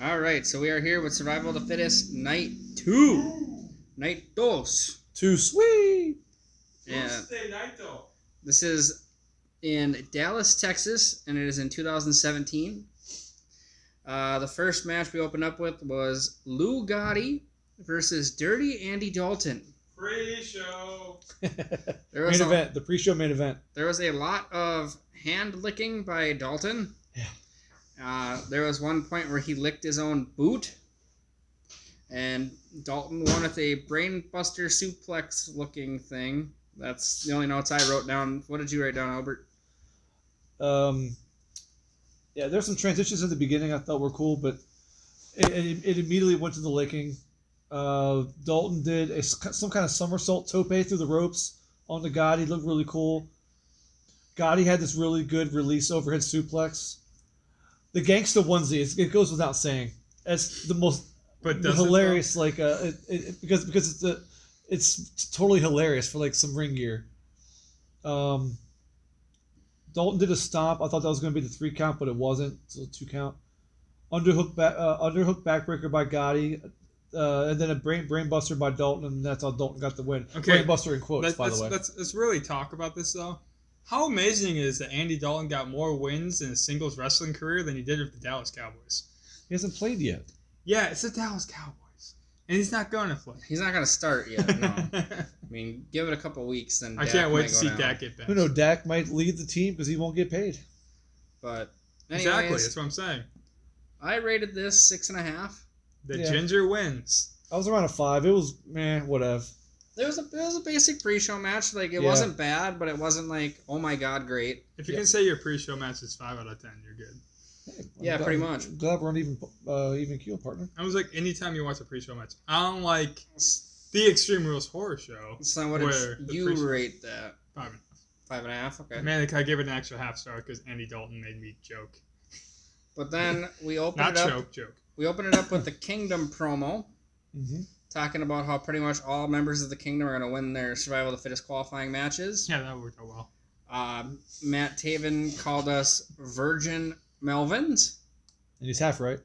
All right, so we are here with Survival of the Fittest, Night 2. Night dos. Too sweet. And this is in Dallas, Texas, and it is in 2017. The first match we opened up with was Lou Gotti versus Dirty Andy Dalton. Pre-show. The pre-show main event. There was a lot of hand licking by Dalton. Yeah. There was one point where he licked his own boot, and Dalton won with a brainbuster suplex looking thing. That's the only notes I wrote down. What did you write down, Albert? Yeah, there's some transitions in the beginning I thought were cool, but it immediately went to the licking. Dalton did some kind of somersault tope through the ropes on the Gotti. Looked really cool. Gotti had this really good release overhead suplex. The gangsta onesie, it goes without saying. It's the most hilarious, because it's totally hilarious for like some ring gear. Dalton did a stomp. I thought that was going to be the 3 count, but it wasn't. So 2 count. Underhook backbreaker by Gotti, and then a brainbuster by Dalton, and that's how Dalton got the win. Okay. Brainbuster in quotes, by the way. Let's really talk about this though. How amazing is that Andy Dalton got more wins in his singles wrestling career than he did with the Dallas Cowboys? He hasn't played yet. Yeah, it's the Dallas Cowboys, and he's not going to play. He's not going to start yet. No. I mean, give it a couple weeks, then I can't wait to see Dak get back. Who knows? Dak might lead the team because he won't get paid. But anyways, exactly, that's what I'm saying. I rated this 6.5. The Ginger wins. I was around a 5. It was whatever. It was a basic pre-show match. Like it wasn't bad, but it wasn't like, oh my god, great. If you can say your pre-show match is 5 out of 10, you're good. Yeah, pretty much. I'm glad we're on even keel, partner. I was like, anytime you watch a pre-show match, I don't like the Extreme Rules Horror Show. So what did you rate that? 5.5. 5.5. Okay. Man, I gave it an extra half star because Andy Dalton made me joke. But then we opened Not it up. joke. We opened it up with the Kingdom promo. Mm-hmm. Talking about how pretty much all members of the Kingdom are going to win their Survival of the Fittest qualifying matches. Yeah, that worked out well. Matt Taven called us Virgin Melvins. And he's half right.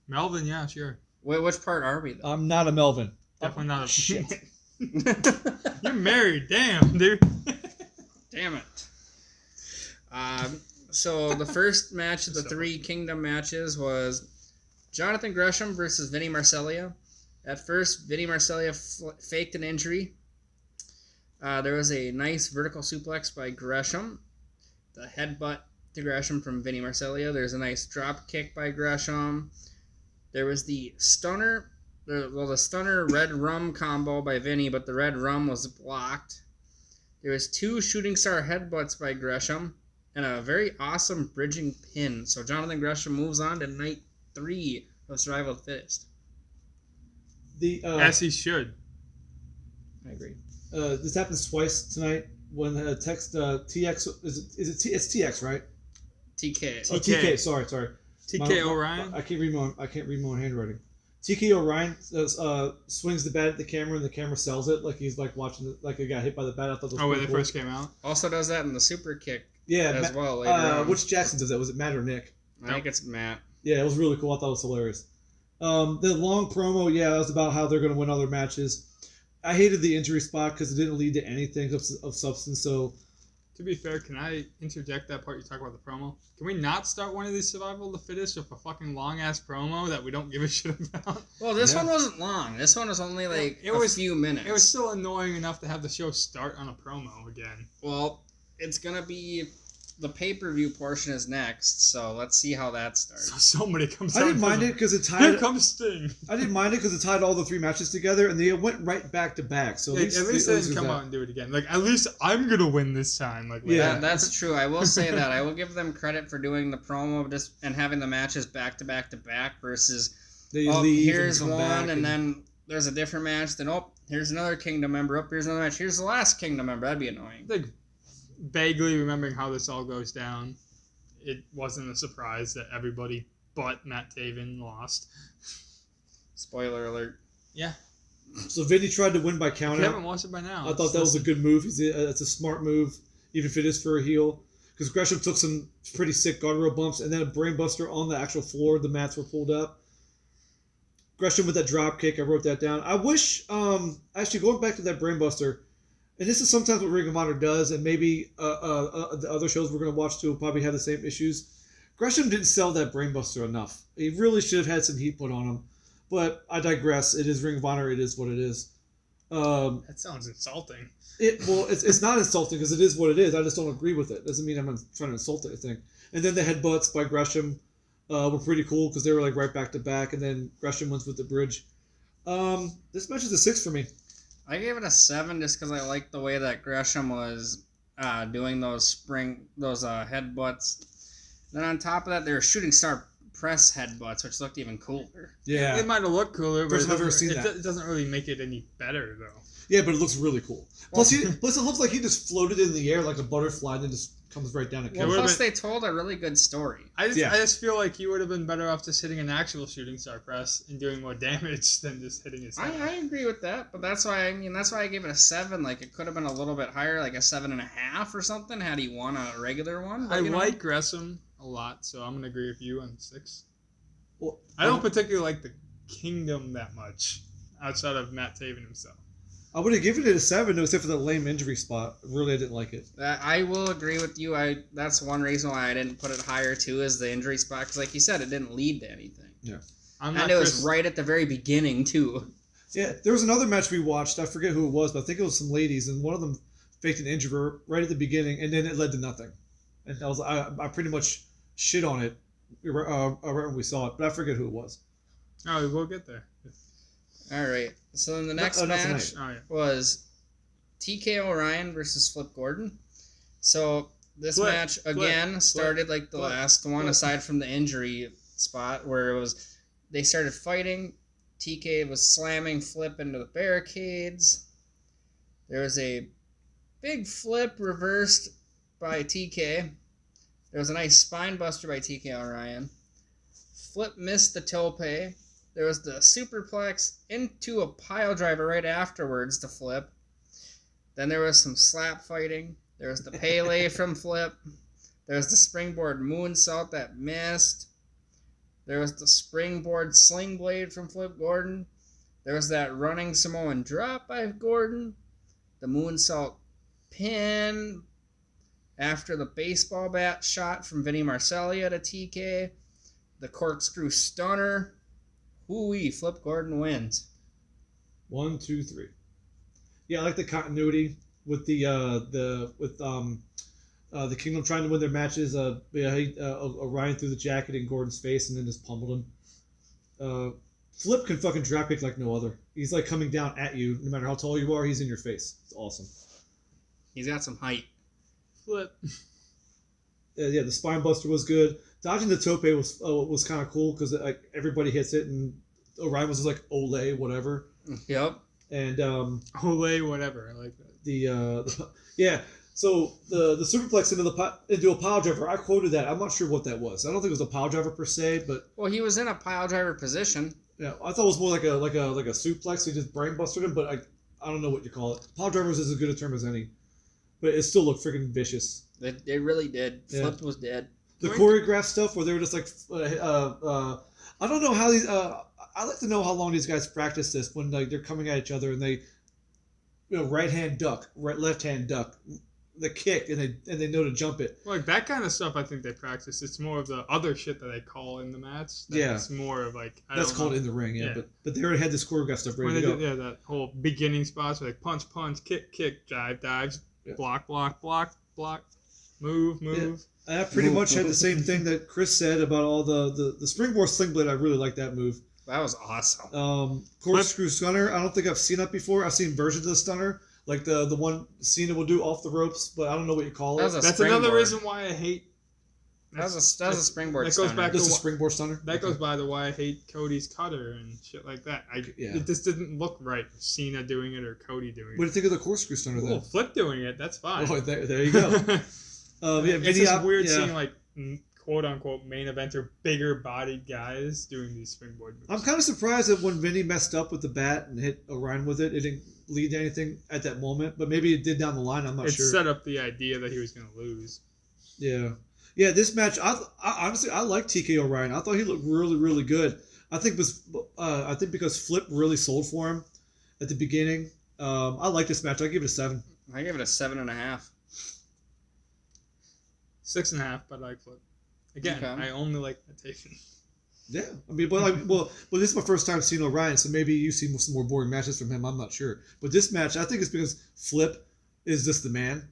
Melvin, yeah, sure. Wait, which part are we, though? I'm not a Melvin. Definitely not a... Shit. You're married. Damn, dude. Damn it. So the first match of the 3 Kingdom matches was Jonathan Gresham versus Vinny Marcellia. At first, Vinny Marcellia faked an injury. There was a nice vertical suplex by Gresham. The headbutt to Gresham from Vinny Marcellia. There's a nice drop kick by Gresham. There was the stunner red rum combo by Vinny, but the red rum was blocked. There was 2 shooting star headbutts by Gresham and a very awesome bridging pin. So Jonathan Gresham moves on to night 3 of Survival of the Fittest. As he should. I agree. This happens twice tonight when text TX it's TX, right? TK. Oh, TK. Sorry. TK Orion. I can't read my own handwriting. TK Orion swings the bat at the camera and the camera sells it like he's like watching like a guy hit by the bat. I thought that was when they cool. first came out. Also does that in the super kick. Yeah, as well. Later on. Which Jackson does that? Was it Matt or Nick? I think it's Matt. Yeah, it was really cool. I thought it was hilarious. The long promo, it was about how they're going to win other matches. I hated the injury spot because it didn't lead to anything of substance. So, to be fair, can I interject that part you talk about the promo? Can we not start one of these Survival of the Fittest with a fucking long-ass promo that we don't give a shit about? Well, this one wasn't long. This one was only like a few minutes. It was still annoying enough to have the show start on a promo again. Well, it's going to be... The pay-per-view portion is next, so let's see how that starts. So somebody comes I didn't mind it because it tied... Here comes Sting. I didn't mind it because it tied all the 3 matches together, and they went right back to back. So at least they didn't come out and do it again. Like, at least I'm going to win this time. Like, that's true. I will say that. I will give them credit for doing the promo and having the matches back to back to back versus, here's one, and then there's a different match. Then, here's another Kingdom member. Here's another match. Here's the last Kingdom member. That'd be annoying. Like, vaguely remembering how this all goes down, it wasn't a surprise that everybody but Matt Taven lost. Spoiler alert. Yeah. So Vinny tried to win by countout. If you haven't watched it by now. I thought that was a good move. It's a smart move, even if it is for a heel. because Gresham took some pretty sick guardrail bumps, and then a brainbuster on the actual floor. The mats were pulled up. Gresham with that drop kick, I wrote that down. I wish, actually going back to that brainbuster, and this is sometimes what Ring of Honor does, and maybe the other shows we're going to watch too will probably have the same issues. Gresham didn't sell that brainbuster enough. He really should have had some heat put on him. But I digress. It is Ring of Honor. It is what it is. That sounds insulting. It's not insulting because it is what it is. I just don't agree with it. Doesn't mean I'm trying to insult anything. And then the headbutts by Gresham were pretty cool because they were like right back to back. And then Gresham wins with the bridge. This match is a 6 for me. I gave it a 7 just because I liked the way that Gresham was doing those headbutts. Then on top of that, they were shooting star press headbutts, which looked even cooler. Yeah. It might have looked cooler, but First time I've ever seen that. It doesn't really make it any better, though. Yeah, but it looks really cool. Plus, it looks like he just floated in the air like a butterfly and then just comes right down. Well, plus they told a really good story. I just feel like he would have been better off just hitting an actual shooting star press and doing more damage than just hitting his head. I agree with that, but that's why I gave it a 7. Like it could have been a little bit higher, like a 7.5 or something, had he won a regular one. I like Gresham a lot, so I'm gonna agree with you on 6. Well, I don't particularly like the Kingdom that much, outside of Matt Taven himself. I would have given it a 7, except for the lame injury spot. Really, I didn't like it. I will agree with you. That's one reason why I didn't put it higher too, is the injury spot. Because like you said, it didn't lead to anything. Yeah. And it was right at the very beginning too. Yeah, there was another match we watched. I forget who it was, but I think it was some ladies, and one of them faked an injury right at the beginning, and then it led to nothing. And I pretty much shit on it right when we saw it, but I forget who it was. Oh, we'll get there. All right. So then the next match was TK O'Ryan versus Flip Gordon. So this match again started like the last one, aside from the injury spot where they started fighting. TK was slamming Flip into the barricades. There was a big flip reversed by TK. There was a nice spine buster by TK O'Ryan. Flip missed the tope. There was the superplex into a pile driver right afterwards to Flip. Then there was some slap fighting. There was the Pele from Flip. There was the springboard moonsault that missed. There was the springboard sling blade from Flip Gordon. There was that running Samoan drop by Gordon. The moonsault pin after the baseball bat shot from Vinny Marseglia to TK. The corkscrew stunner. Hoo-wee, Flip Gordon wins. 1, 2, 3. Yeah, I like the continuity with the Kingdom trying to win their matches. Orion threw the jacket in Gordon's face and then just pummeled him. Flip can fucking drop kick like no other. He's like coming down at you, no matter how tall you are. He's in your face. It's awesome. He's got some height. Flip. Yeah, the spine buster was good. Dodging the tope was kind of cool because like everybody hits it, and Orion was just like ole whatever. Yep. And ole whatever. I like that. Yeah. So the superplex into a pile driver. I quoted that. I'm not sure what that was. I don't think it was a pile driver per se, but he was in a pile driver position. Yeah, I thought it was more like a suplex. He just brain busted him, but I don't know what you call it. Pile drivers is as good a term as any, but it still looked freaking vicious. It really did. Yeah. Flip was dead. The choreographed stuff where they were just like, I don't know how these. I like to know how long these guys practice this when like they're coming at each other and they, right hand duck, left hand duck, the kick, and they know to jump it. Like that kind of stuff, I think they practice. It's more of the other shit that they call in the match. It's more of like that's called in the ring. Yeah. But they already had this choreographed stuff ready to go. That whole beginning spots where like punch, kick, dives, block, move. Yeah. I pretty much had the same thing that Chris said about all the springboard sling blade. I really like that move. That was awesome. Corkscrew stunner. I don't think I've seen that before. I've seen versions of the stunner, like the one Cena will do off the ropes, but I don't know what you call it. That's another reason why I hate. That's a springboard. That goes stunner. back to a springboard stunner. That goes by the why I hate Cody's cutter and shit like that. It just didn't look right. Cena doing it or Cody doing it. What do you think of the corkscrew stunner then? Flip doing it. That's fine. Oh, there you go. It's just weird seeing like quote unquote main eventer bigger bodied guys doing these springboard moves. I'm kind of surprised that when Vinny messed up with the bat and hit Orion with it, it didn't lead to anything at that moment. But maybe it did down the line. I'm not sure. It set up the idea that he was going to lose. Yeah. This match, I honestly I like TK O'Ryan. I thought he looked really, really good. I think because Flip really sold for him at the beginning. I like this match. I give it a 7. I give it a 7.5. 6.5, but I like Flip. Again, Okay. I only like Taven. Yeah, I mean, but this is my first time seeing O'Ryan, so maybe you see some more boring matches from him. I'm not sure, but this match, I think it's because Flip is just the man,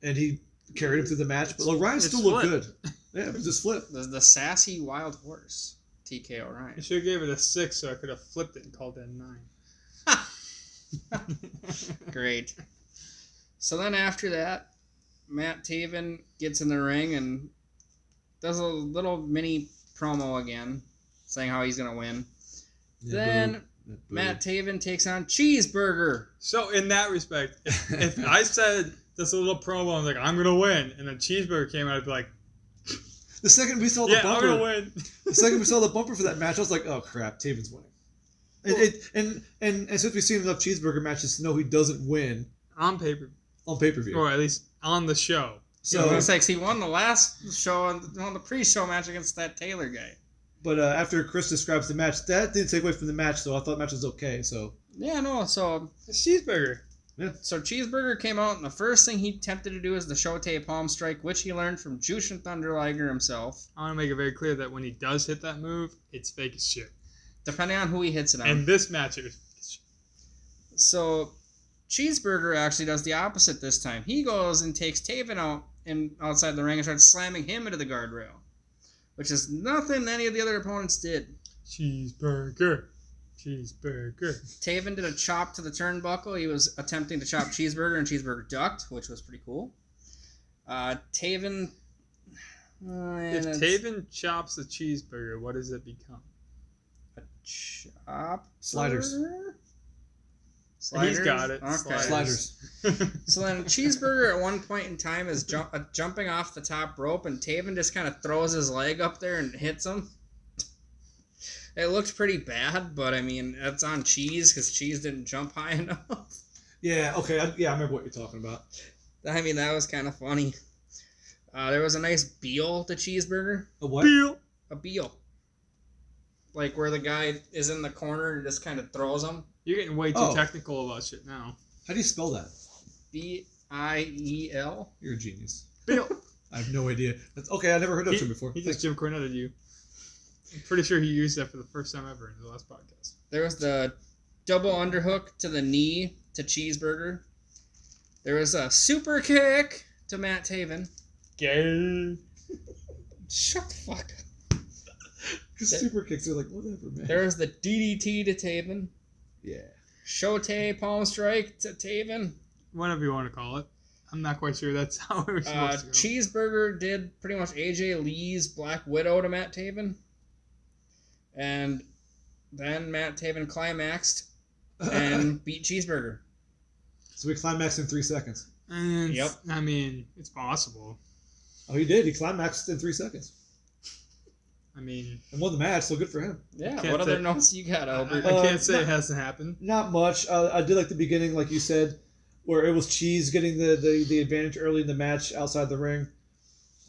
and he carried him through the match. But O'Ryan still looked good. Yeah, it was just Flip. The sassy wild horse, TK I O'Ryan. should have gave it a 6, so I could have flipped it and called it a 9. Great. So then after that, Matt Taven gets in the ring and does a little mini promo again, saying how he's gonna win. Then Matt Taven takes on Cheeseburger. So in that respect, if I said this little promo, I'm like, I'm gonna win, and then Cheeseburger came out, I'd be like, the second we saw the yeah, bumper, I'm gonna win. the second we saw the bumper for that match, I was like, oh crap, Taven's winning. And since we've seen enough Cheeseburger matches to know he doesn't win On paper, on pay-per-view, or at least on the show. so It's like he won the last show and won the pre-show match against that Taylor guy. but after Chris describes the match, that didn't take away from the match, so I thought the match was okay. So Yeah, no. So It's Cheeseburger. Cheeseburger came out, and the first thing he attempted to do is the Shote Palm Strike, which he learned from Jushin Thunder Liger himself. I want to make it very clear that when he does hit that move, it's fake as shit. Depending on who he hits it on. And this match, it was fake as shit. So Cheeseburger actually does the opposite this time. He goes and takes Taven out outside the ring and starts slamming him into the guardrail, which is nothing any of the other opponents did. Cheeseburger. Taven did a chop to the turnbuckle. He was attempting to chop Cheeseburger, and Cheeseburger ducked, which was pretty cool. Taven... If Taven chops a cheeseburger, what does it become? A chop? Sliders. He's got it. Okay. sliders. So then Cheeseburger at one point in time is jumping off the top rope, and Taven just kind of throws his leg up there and hits him. It looked pretty bad, but I mean, that's on Cheese because Cheese didn't jump high enough. Yeah, okay, I remember what you're talking about. I mean, that was kind of funny. There was a nice Beal to Cheeseburger. A what? Beal. A Beal. Like where the guy is in the corner and just kind of throws him. You're getting way too Oh. technical about shit now. How do you spell that? Biel. You're a genius. Beal. I have no idea. That's okay. I never heard of him before. He just Jim Cornetted you. I'm pretty sure he used that for the first time ever in the last podcast. There was the double underhook to the knee to Cheeseburger. There was a super kick to Matt Taven. Gay. Shut the fuck up. Because super kicks are like whatever, man. There was the DDT to Taven. Yeah. Shote Palm Strike to Taven. Whatever you want to call it. I'm not quite sure that's how it was supposed to go. Cheeseburger did pretty much AJ Lee's Black Widow to Matt Taven. And then Matt Taven climaxed and beat Cheeseburger. So we climaxed in 3 seconds. And Yep. I mean, it's possible. Oh, he did. He climaxed in 3 seconds I mean, and won the match. So good for him. Yeah, Can't what other say- notes you got, I Albert? can't say no. it hasn't happened. Not much. I did like the beginning, like you said, where it was Cheese getting the advantage early in the match outside the ring.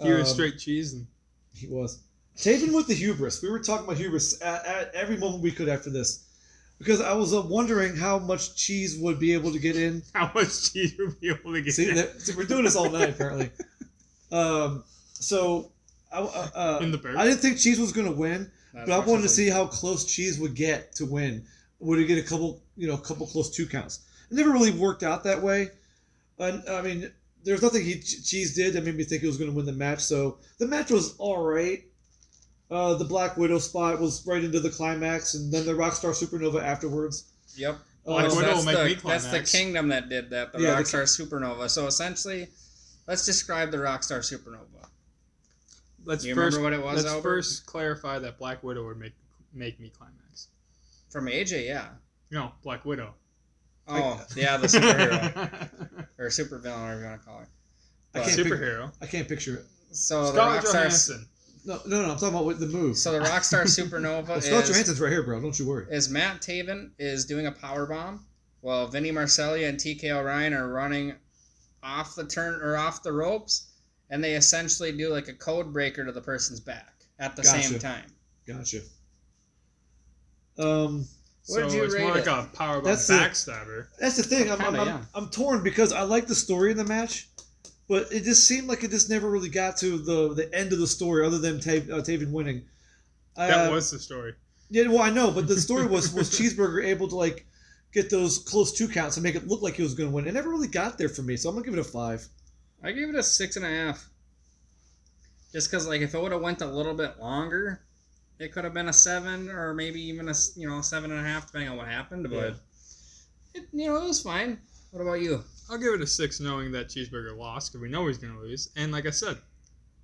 He was straight cheese and He was. Taven with the hubris. We were talking about hubris at every moment we could after this. Because I was wondering how much Cheese would be able to get in. how much cheese would be able to get See, in. see, we're doing this all night, apparently. So, In the burp. I didn't think Cheese was going to win, Not but I much wanted to of a- see how close Cheese would get to win. Would he get a couple close 2 counts? It never really worked out that way. I mean, there's nothing Cheese did that made me think he was going to win the match. So the match was all right. The Black Widow spot was right into the climax, and then the Rockstar Supernova afterwards. Yep. Black So Widow that's will make me that's the climax. Kingdom that did that, the Yeah, the Rockstar Supernova. So essentially, let's describe the Rockstar Supernova. Let's You first, remember what it was, let's Albert? first clarify that Black Widow would make me climax. From AJ, yeah. No, Black Widow. Oh, yeah, the superhero. Or supervillain, whatever you want to call her. I But- can't pic- Superhero. I can't picture it. So Scarlett the Rockstar... Johansson. No, I'm talking about with the move. So the Rockstar Supernova Well, Scarlett is... Johansson's right here, bro. Don't you worry. is Matt Taven is doing a power bomb while Vinny Marseglia and TK O'Ryan are running off the ropes, and they essentially do like a code breaker to the person's back at the same time. Gotcha. What did you it's more rate like a powerbomb backstabber. That's the thing. Kinda, I'm torn because I like the story in the match, but it just seemed like it just never really got to the end of the story, other than Taven winning. That was the story. Yeah, well, I know, but the story was Cheeseburger able to like get those close 2 counts and make it look like he was going to win. It never really got there for me, so I'm gonna give it a 5. I gave it a 6.5. Just because, like, if it would have went a little bit longer, it could have been a 7 or maybe even a 7.5, depending on what happened. But it was fine. What about you? I'll give it a 6, knowing that Cheeseburger lost because we know he's gonna lose. And like I said,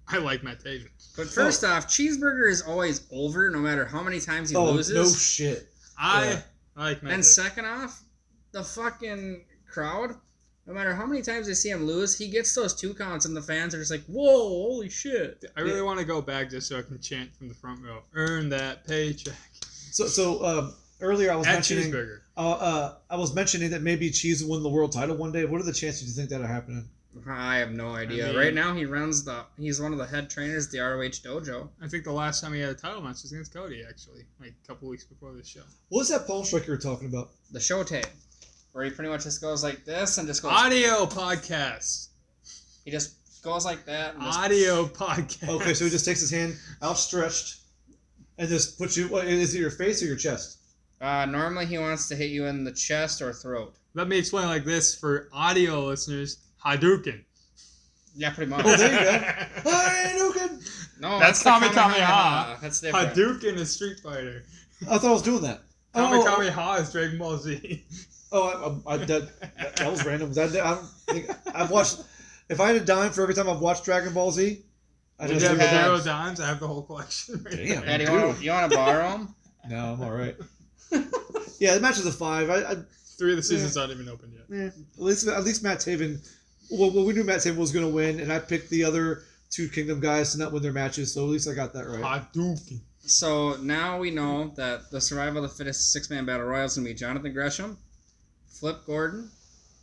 I like Matt Taven. But first off, Cheeseburger is always over, no matter how many times he loses. Oh no shit! I like Matt. And Taven. second off, the fucking crowd. No matter how many times they see him lose, he gets those 2 counts, and the fans are just like, "Whoa, holy shit!" I really want to go back just so I can chant from the front row. Earn that paycheck. So earlier I was mentioning Cheeseburger. I was mentioning that maybe Cheese will win the world title one day. What are the chances you think that'll happen? I have no idea. I mean, right now, he's one of the head trainers at the ROH dojo. I think the last time he had a title match was against Cody, actually, like a couple weeks before this show. What was that palm strike you were talking about? The show tape, where he pretty much just goes like this and just goes. Audio podcast. He just goes like that. And just, Audio podcast. Okay, so he just takes his hand outstretched and just puts you. What, is it your face or your chest? Normally, he wants to hit you in the chest or throat. Let me explain like this for audio listeners. Hadouken. Yeah, pretty much. Oh, there you go. Hadouken! No, That's the Kamehameha. That's different. Hadouken is Street Fighter. I thought I was doing that. Kamehameha is Dragon Ball Z. That was random. I don't think I've watched. If I had a dime for every time I've watched Dragon Ball Z, I'd You have have zero. 0 dimes. I have the whole collection. Right Damn. there. Eddie, you want to borrow him? No, I'm all right. Yeah, the match was a 5. 3 of the seasons aren't even open yet. At least Matt Taven. Well, we knew Matt Taven was going to win, and I picked the other 2 Kingdom guys to not win their matches, so at least I got that right. Hadouken. So now we know that the Survival of the Fittest 6-man battle royal is going to be Jonathan Gresham, Flip Gordon,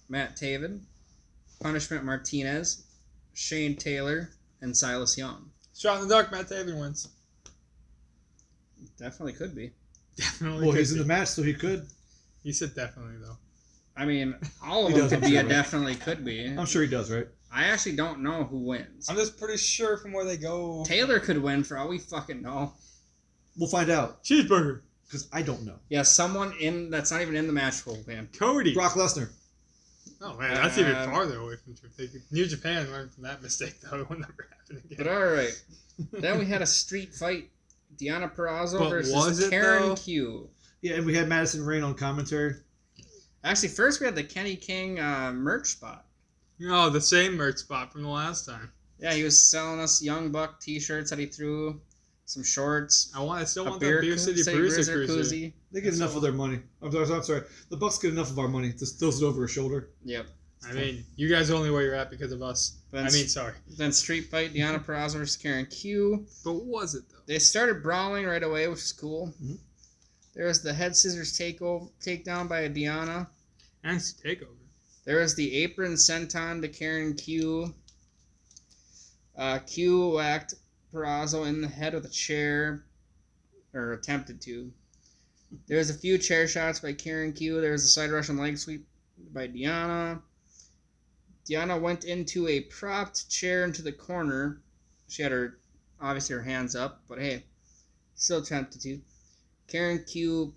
Matt Taven, Punishment Martinez, Shane Taylor, and Silas Young. Shot in the dark. Matt Taven wins. Definitely could be. Definitely. Well, could he's in be. the match, so he could. He said definitely though. I mean, all of He them does, could I'm be sure, a right? definitely could be. I'm sure he does, right? I actually don't know who wins. I'm just pretty sure from where they go. Taylor could win for all we fucking know. We'll find out, Cheeseburger. because I don't know. Yeah, someone that's not even in the match will win. Cody. Brock Lesnar. Oh man, that's even farther away from the truth. New Japan learned from that mistake though. It will never happen again. But alright. Then we had a street fight. Deonna Purrazzo But versus was it, Karen though? Q. Yeah, and we had Madison Rain on commentary. Actually, first we had the Kenny King merch spot. Oh, the same merch spot from the last time. Yeah, he was selling us Young Buck t-shirts that he threw, some shorts, I still a want that Beer City Bruiser Cruiser. koozie. They get enough of their money. I'm sorry. The Bucks get enough of our money. Just throws it over his shoulder. Yep. I mean, you guys are only where you're at because of us. Then, Sorry. Then street fight, Deonna Purrazzo versus Karen Q. But what was it though? They started brawling right away, which is cool. Mm-hmm. There was the head scissors takedown by Deonna. And it's a takeover. There was the apron senton to Karen Q. Q whacked Purrazzo in the head with a chair, or attempted to. There was a few chair shots by Karen Q. There was a side Russian leg sweep by Deonna. Deonna went into a propped chair into the corner. She had obviously her hands up, but hey, still attempted to. Karen Q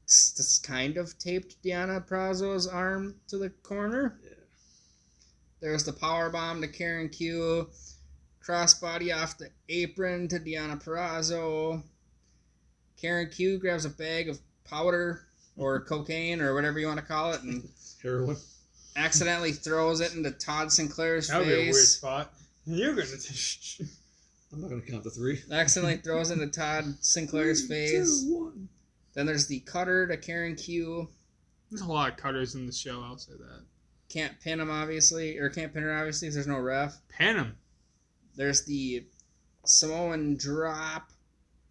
just kind of taped Deonna Purrazzo's arm to the corner. Yeah. There was the power bomb to Karen Q. Crossbody off the apron to Deonna Purrazzo. Karen Q grabs a bag of powder or cocaine or whatever you want to call it and Heroin. accidentally throws it into Todd Sinclair's That would be a weird face. spot. You're gonna. I'm not going to count to 3. Accidentally throws it into Todd Sinclair's face. 2, 1. Then there's the cutter to Karen Q. There's a lot of cutters in the show. I'll say that. Can't pin him obviously, or can't pin her obviously because there's no ref. Pan him. There's the Samoan drop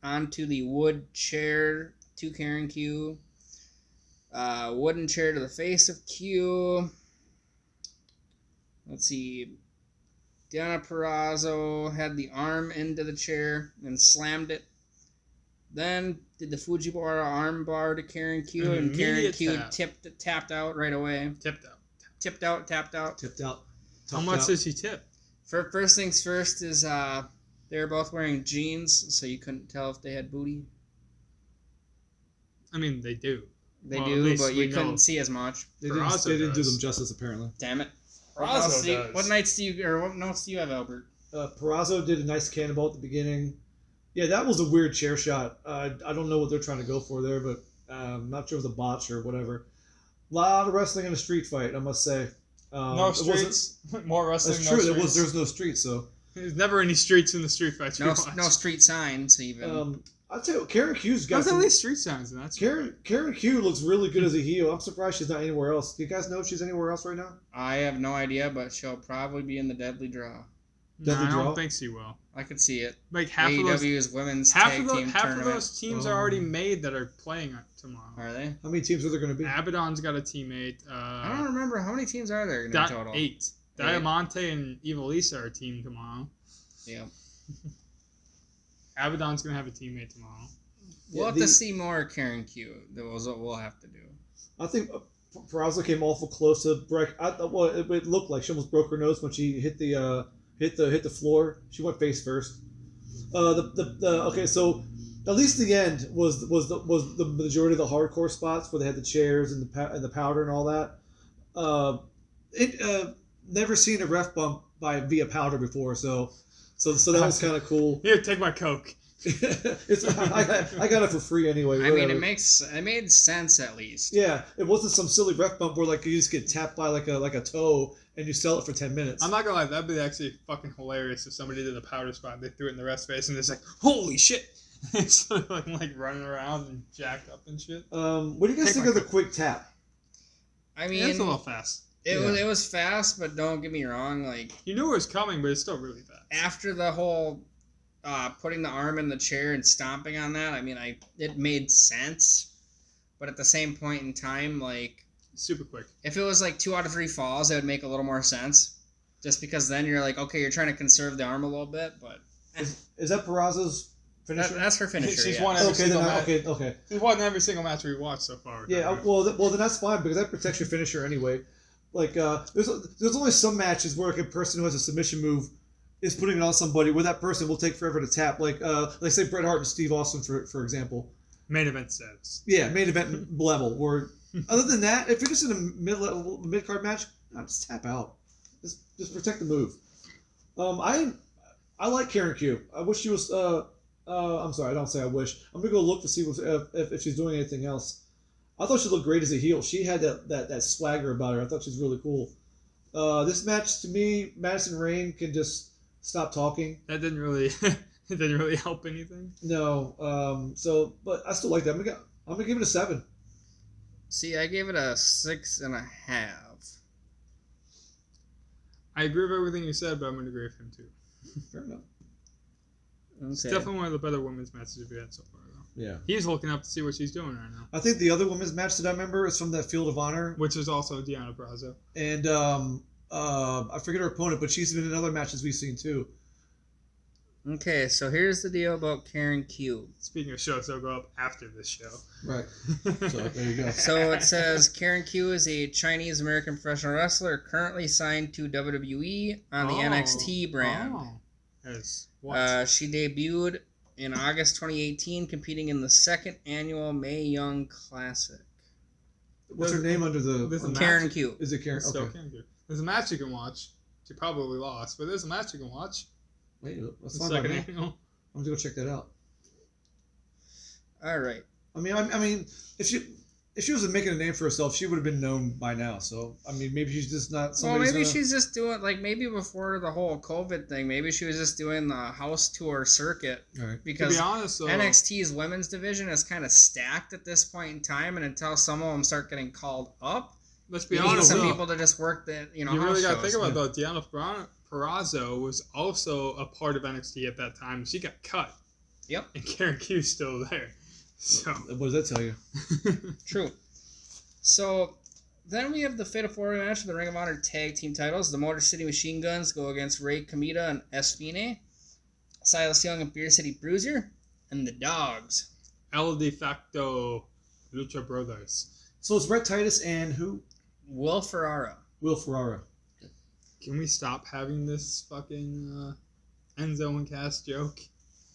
onto the wood chair to Karen Q. Wooden chair to the face of Q. Let's see. Deonna Purrazzo had the arm into the chair and slammed it. Then did the Fujiwara arm bar to Karen Q, and Karen Immediate Q tap. tapped out right away. Tipped out. Tipped out, tapped out. Tipped out. How much does he tip? First things first is they were both wearing jeans, so you couldn't tell if they had booty. I mean, they do. They Well, at do, least but we you couldn't know. see as much. They Purrazzo didn't do does. them justice, apparently. Damn it. Purrazzo What does. nights do you, or what notes do you have, Albert? Purrazzo did a nice cannonball at the beginning. Yeah, that was a weird chair shot. I don't know what they're trying to go for there, but I'm not sure if it was a botch or whatever. A lot of wrestling in a street fight, I must say. No streets. More wrestling. That's no true. Streets. There's no streets, so. There's never any streets in the street fights. No street signs, even. I'll tell you, Karen Q's got There's at some. least street signs, and that's Karen Q looks really good as a heel. I'm surprised she's not anywhere else. Do you guys know if she's anywhere else right now? I have no idea, but she'll probably be in the Deadly Draw. No, Deadly I Draw? don't think she will. I could see it. Like half of those, AEW's women's half tag of team half tournament. of those teams are already made that are playing tomorrow. Are they? How many teams are there going to be? Abaddon's got a teammate. I don't remember how many teams are there in total. 8. Diamante and Evilisa are a team tomorrow. Yeah. Abaddon's gonna have a teammate tomorrow. We'll have to see more Karen Q. That was what we'll have to do. I think Purrazzo came awful close to break. It looked like she almost broke her nose when she hit the floor. She went face first. Okay, so at least the end was the majority of the hardcore spots where they had the chairs and the powder and all that. Never seen a ref bump via powder before, so that was kind of cool. Here, take my Coke. I got it for free anyway. I mean, whatever. it made sense at least. Yeah, it wasn't some silly ref bump where like you just get tapped by like a toe and you sell it for 10 minutes. I'm not gonna lie, that'd be actually fucking hilarious if somebody did a powder spot, they threw it in the ref's face, and it's like, holy shit! It's like running around and jacked up and shit. What do you guys think of the quick tap? I mean, It's a little fast. it was fast, but don't get me wrong. Like You knew it was coming, but it's still really fast. after the whole putting the arm in the chair and stomping on that, I mean, it made sense, but at the same point in time, like Super quick. if it was like 2 out of 3 falls, it would make a little more sense. Just because then you're like, okay, you're trying to conserve the arm a little bit, but Is that Purrazzo's finisher? that's her finisher. She's yeah. won every Okay, single then match. okay. She's won every single match we've watched so far. with Yeah, her. well, then that's fine because that protects your finisher anyway. Like, there's only some matches where like a person who has a submission move is putting it on somebody where that person will take forever to tap. Like say Bret Hart and Steve Austin for example. Main event status. Yeah, main event level. Where other than that, if you're just in a mid card match, just tap out. Just protect the move. I like Karen Q. I wish she was. I'm sorry, I don't say I wish. I'm gonna go look to see if she's doing anything else. I thought she looked great as a heel. She had that swagger about her. I thought she was really cool. This match to me, Madison Rayne can just stop talking. That didn't really it didn't really help anything. No. But I still like that. I'm gonna give it a 7. See, I gave it a 6.5. I agree with everything you said, but I'm gonna agree with him too. Fair enough. It's Okay. definitely one of the better women's matches we've had so far, though. Yeah. He's looking up to see what she's doing right now, I think the other women's match that I remember is from that Field of Honor, which is also Deonna Purrazzo. and I forget her opponent, but she's been in other matches we've seen too. Okay, so here's the deal about Karen Q. Speaking of shows, they'll go up after this show. Right. So there you go. So it says Karen Q is a Chinese American professional wrestler currently signed to WWE on the NXT brand. Oh. As what? She debuted in August 2018, competing in the 2nd annual Mae Young Classic. What's her name under the? There's a under- match. Karen Q. Is it Karen? It's still Okay. can do. There's a match you can watch. She probably lost, but there's a match you can watch. Wait, that's The fine by second me. annual. I'm gonna go check that out. All right. I mean, if she was making a name for herself, she would have been known by now. So I mean, maybe she's just not. Well, maybe gonna- she's just doing, like, maybe before the whole COVID thing, maybe she was just doing the house tour circuit. All right. To Because be honest, though, NXT's women's division is kind of stacked at this point in time, and until some of them start getting called up, let's be you need honest, some though, people to just work the, you house really got to shows. think about though. Deonna Purrazzo was also a part of NXT at that time. She got cut. Yep. And Karen Q's still there. So What does that tell you? True. So Then we have the Fatal 4-Way match for the Ring of Honor Tag Team titles. The Motor City Machine Guns go against Ray Komita and Espine, Silas Young and Beer City Bruiser, and the Dogs. El de facto Lucha Brothers. So it's Red Titus and who? Will Ferrara. Will Ferrara. Can we stop having this fucking Enzo and Cass joke?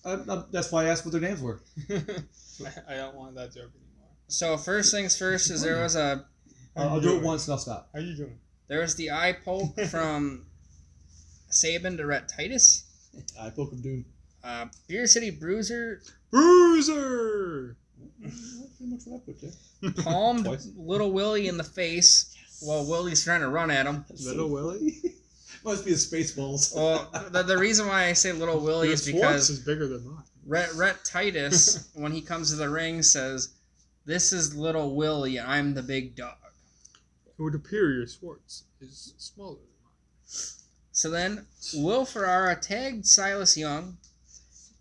That's why I asked what their names were. I don't want that joke anymore. So first things first is there was a... I'll do it once and I'll stop. How you doing? There was the eye poke from Sabin to Red Titus. I poke of doom. Beer City Bruiser Bruiser! Pretty much what I put there. palmed Twice. Little Willie in the face while Willie's trying to run at him. Little Willie? Must be a Spaceballs. Well, the reason why I say Little Willie is Schwartz because is bigger than mine. Rhett Titus, when he comes to the ring, says, "This is Little Willie, I'm the big dog." It would appear your Schwartz is smaller than mine. So then, Will Ferrara tagged Silas Young.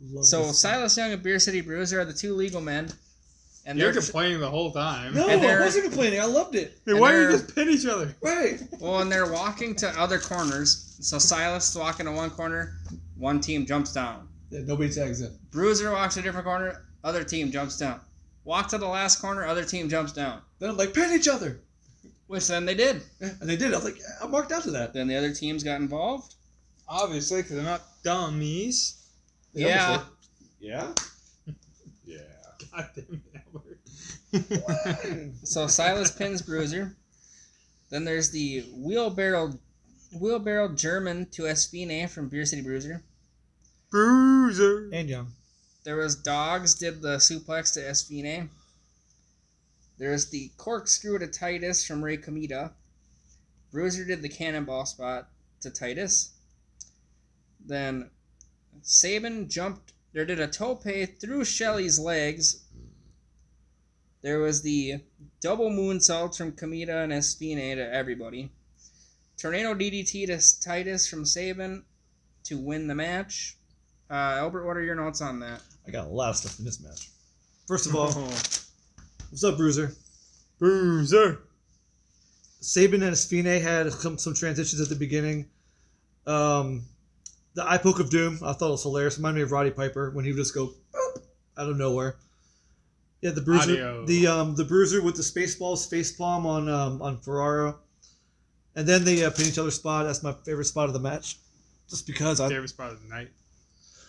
Love So this. Silas Young and Beer City Bruiser are the two legal men. And You're they're complaining the whole time. No, and I they're- wasn't complaining. I loved it. Hey, and why do you they're- just pin each other? Right. well, and they're walking to other corners. So Silas is walking to one corner, one team jumps down. Yeah, nobody tags in. Bruiser walks to a different corner, other team jumps down. Walk to the last corner, other team jumps down. Then I'm like, pin each other. Which then they did. And they did. I was like, yeah, I marked out to that. Then the other teams got involved. Obviously, because they're not dummies. They Yeah. almost were. Yeah? Yeah. God damn it, Albert. So Silas pins Bruiser. Then there's the wheelbarrow German to Espine from Beer City Bruiser. Bruiser. And Young. There was Dogs did the suplex to Espine. There's the corkscrew to Titus from Ray Komita. Bruiser did the cannonball spot to Titus. Then Sabin did a tope through Shelley's legs. There was the double moonsault from Komita and Espine to everybody. Tornado DDT to Titus from Sabin to win the match. Albert, what are your notes on that? I got a lot of stuff in this match. First of all, Oh. what's up, Bruiser? Bruiser. Sabin and Espine had some transitions at the beginning. The eye poke of doom, I thought it was hilarious. Reminded me of Roddy Piper when he would just go boop, out of nowhere. Yeah, the Bruiser, Audio. the Bruiser with the Spaceballs facepalm on Ferrara, and then they pin each other's spot. That's my favorite spot of the match, just because I Favorite spot of the night.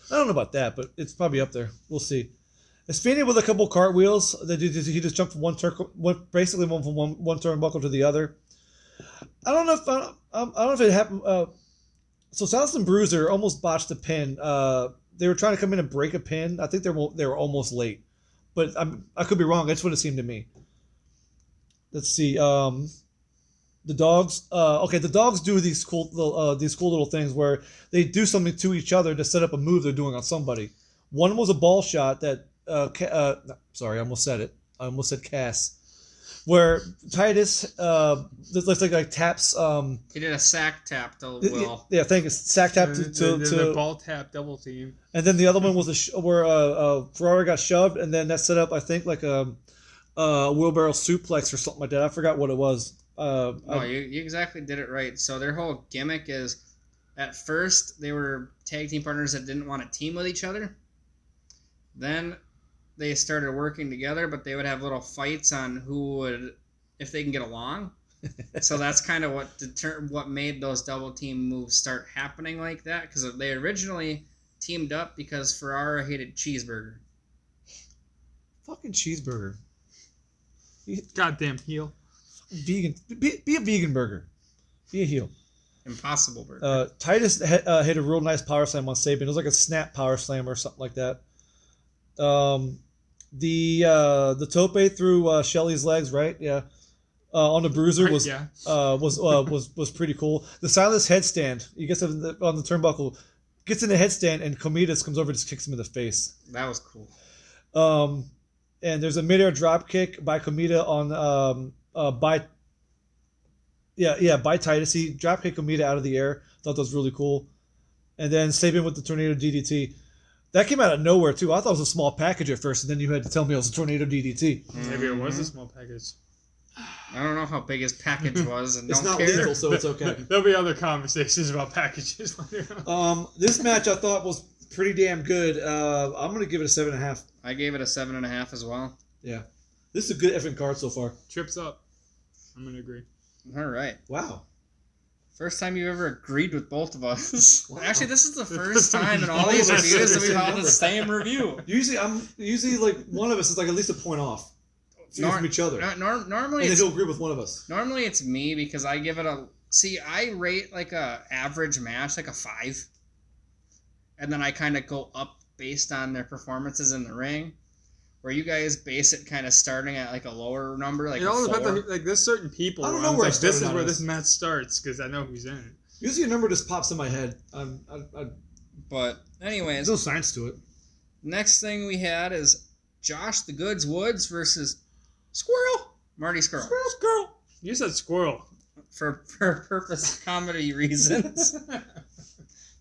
don't know about that, but it's probably up there. We'll see. Espine with a couple cartwheels. He just jumped from one turnbuckle to the other. I don't know if it happened. So Silas and Bruiser almost botched the pin. They were trying to come in and break a pin. I think they were almost late, but I could be wrong. That's what it seemed to me. Let's see. The Dogs. Okay, the Dogs do these cool little things where they do something to each other to set up a move they're doing on somebody. One was a ball shot that. Sorry, I almost said it. I almost said Cass. Where Titus looks like taps. He did a sack tap to Will. Yeah, thank you. Sack tap to the ball tap double team. and then the other one was where Ferrara got shoved, and then that set up I think like a wheelbarrow suplex or something like that. I forgot what it was. You exactly did it right. So their whole gimmick is, at first they were tag team partners that didn't want to team with each other. Then they started working together, but they would have little fights on who would, if they can get along. So that's kind of what made those double team moves start happening like that, because they originally teamed up because Ferrara hated cheeseburger. Fucking cheeseburger. Goddamn heel. Vegan. Be a vegan burger. Be a heel. Impossible burger. Titus hit a real nice power slam on Sabin. It was like a snap power slam or something like that. The tope through Shelley's legs, right? Yeah. On the Bruiser was Yeah. was pretty cool. The Silas headstand. He gets on the turnbuckle, gets in the headstand, and Comitas comes over and just kicks him in the face. That was cool. And there's a midair drop kick by Komita on by Titus. He drop kicked Komita out of the air. Thought that was really cool. And then Sabin with the tornado DDT. That came out of nowhere too. I thought it was a small package at first, and then you had to tell me it was a tornado DDT. Maybe it was a small package. I don't know how big his package was, and It's don't not care. lethal, so it's okay. There'll be other conversations about packages later on. This match I thought was pretty damn good. I'm gonna give it a 7.5. I gave it a 7.5 as well. Yeah, this is a good effing card so far. Trips up. I'm gonna agree. All right. Wow. First time you ever agreed with both of us. Wow. Actually, this is the first time in all All these of us reviews said that we've the had the same review. Usually like one of us is like at least a point off from each other, Normally, and it's, then he'll agree with one of us. normally it's me because I give it a. See, I rate like a average match like a 5, and then I kind of go up based on their performances in the ring. Where you guys base it kind of starting at like a lower number, like It a all 4. depends on, like, there's certain people. I don't where know I'm where I like, this is started where on this this. match starts because I know who's in it. Usually a number just pops in my head. But anyways, There's no science to it. next thing we had is Josh the Goods Woods versus Squirrel Marty Squirrel. Squirrel. You said squirrel. For purpose comedy reasons.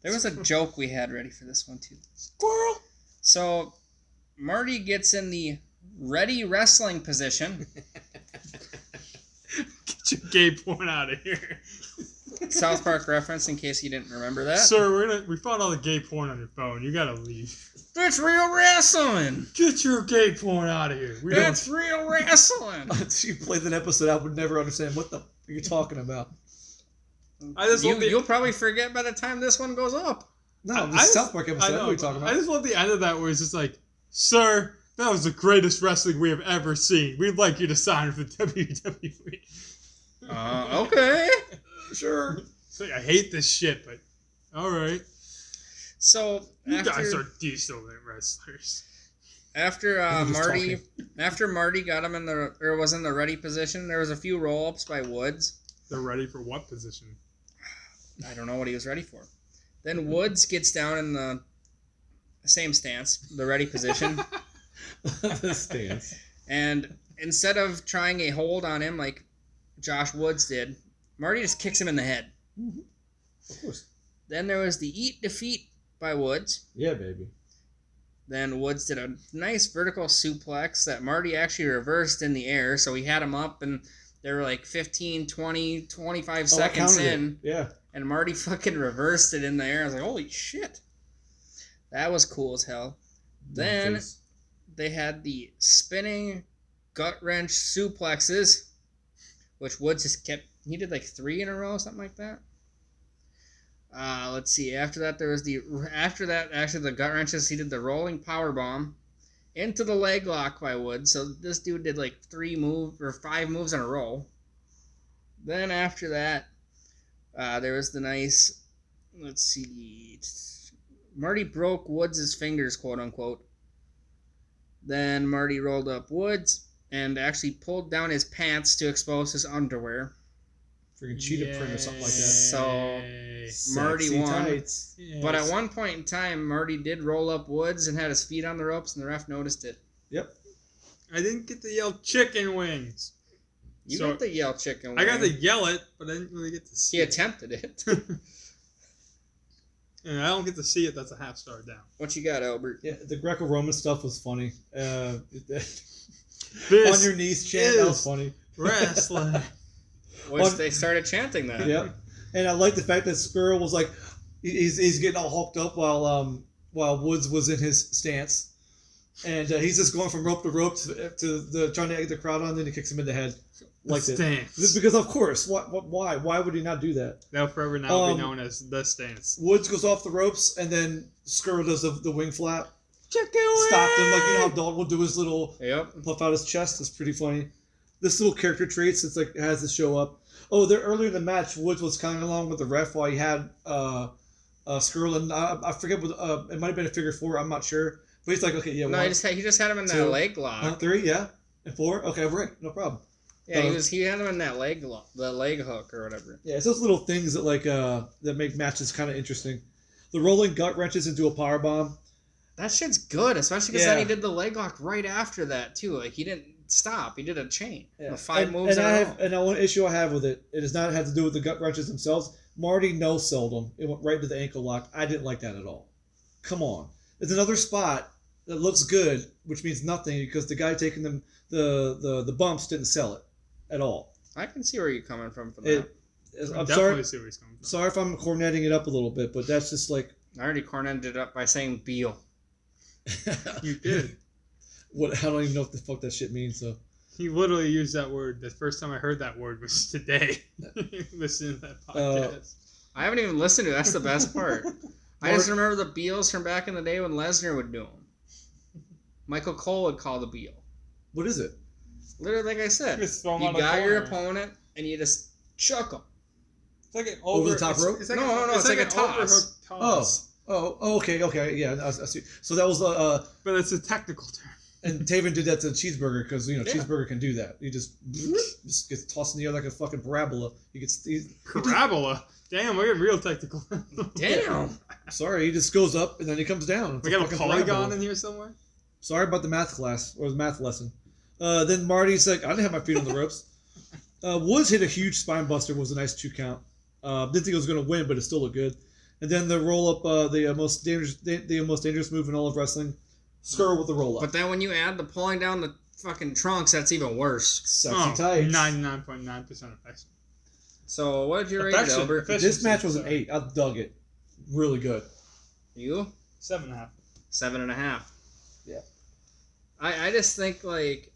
There was a joke we had ready for this one too. Squirrel. So Marty gets in the ready wrestling position. Get your gay porn out of here. South Park reference in case you didn't remember that. Sir, we found all the gay porn on your phone. You gotta leave. That's real wrestling. Get your gay porn out of here. That's real wrestling. She plays an episode I would never understand what the f- you're talking about. I just love the, You'll probably forget by the time this one goes up. No, I the just- South Park I episode. I know know, what you're talking I about. just love the end of that where it's just like, sir, that was the greatest wrestling we have ever seen. We'd like you to sign for WWE. Okay. Sure. It's like, I hate this shit, but all right. So You guys are decent wrestlers. after He was Marty talking. after Marty got him in the or was in the ready position, there was a few roll ups by Woods. They're ready for what position? I don't know what he was ready for. Then Woods gets down in the same stance, the ready position, The stance. and instead of trying a hold on him like Josh Woods did, Marty just kicks him in the head. Of course. Then there was the eat defeat by Woods. Yeah, baby. Then Woods did a nice vertical suplex that Marty actually reversed in the air, so he had him up, and they were like 15, 20, 25 seconds in, Yeah. and Marty fucking reversed it in the air. I was like, holy shit. That was cool as hell. Then Nice. they had the spinning gut-wrench suplexes, which Woods just kept... He did like 3 in a row, something like that. Let's see. After that, actually the gut wrenches. He did the rolling power bomb into the leg lock by Woods. So this dude did like 5 moves in a row. Then after that, there was the nice. Let's see. Marty broke Woods' fingers, quote unquote. Then Marty rolled up Woods and actually pulled down his pants to expose his underwear. Freaking cheetah print or something like that. So Marty Sexy won. tights. But at one point in time, Marty did roll up Woods and had his feet on the ropes, and the ref noticed it. Yep. I didn't get to yell chicken wings. You So, got the yell chicken. I got to wing. yell it, but I didn't really get to see He it. attempted it. And I don't get to see it. That's a half star down. What you got, Albert? Yeah, the Greco-Roman stuff was funny. This On your knees chant, that was is funny. wrestling. Which they started chanting that. Yep. And I like the fact that Squirrel was like, he's getting all hulked up while Woods was in his stance, and he's just going from rope to rope to trying to egg the crowd on. Then he kicks him in the head. Like that. Stance. Because of course, why would he not do that? That'll forever now be known as the stance. Woods goes off the ropes, and then Squirrel does the wing flap, Chicken wings. stopped him like you know how Dalton will do his little Yep. puff out his chest. It's pretty funny. This little character traits, it's like it has to show up. Oh, there earlier in the match, Woods was coming along with the ref while he had Skrull, and I forget what it might have been a figure 4. I'm not sure, but he's like, okay, yeah, No, 1, he just had him in that 2, leg lock. 3, yeah, and 4. Okay, right, no problem. Yeah, he had him in that leg lock, the leg hook or whatever. Yeah, it's those little things that that make matches kind of interesting. The rolling gut wrenches into a power bomb. That shit's good, especially because then Yeah. he did the leg lock right after that too. Like he didn't stop; he did a chain, Yeah. 5 moves in a row. And one issue I have with it, it does not have to do with the gut wrenches themselves. Marty no-sold them. It went right into the ankle lock. I didn't like that at all. Come on. There's another spot that looks good, which means nothing because the guy taking them the bumps didn't sell it. at all. I can see where you're coming from for that. I'm definitely sorry. see where he's coming from. Sorry if I'm corneting it up a little bit, but that's just like. I already corneted it up by saying Beal. You did. What? I don't even know what the fuck that shit means. So. He literally used that word. The first time I heard that word was today. Listening to that podcast. I haven't even listened to it. That's the best part. I just remember the Beals from back in the day when Lesnar would do them. Michael Cole would call the Beal. What is it? Literally, like I said, Just throw him you on the got your corner. opponent and you just chuck them. It's like an Over the top rope? It's like No, it's like a toss. overhook toss. Okay, yeah, I see. So that was But it's a technical term. and Taven did that to Cheeseburger because Yeah. Cheeseburger can do that. He just gets tossed in the air like a fucking parabola. Parabola. Damn, we're getting real technical. Damn. Sorry, he just goes up and then he comes down. It's We got a fucking polygon parabola. in here somewhere. Sorry about the math class or the math lesson. Then Marty's like, I didn't have my feet on the ropes. Woods hit a huge spine buster. Was a nice 2 count. Didn't think it was going to win, but it still looked good. And then the roll up, the most dangerous move in all of wrestling. Skrull with the roll up. But then when you add the pulling down the fucking trunks, that's even worse. Sexy tights. 99.9% effective. So what did you rate it, Affection. Albert? Affection. This match was an 8. I dug it. Really good. You? 7.5. 7.5. Yeah. I just think like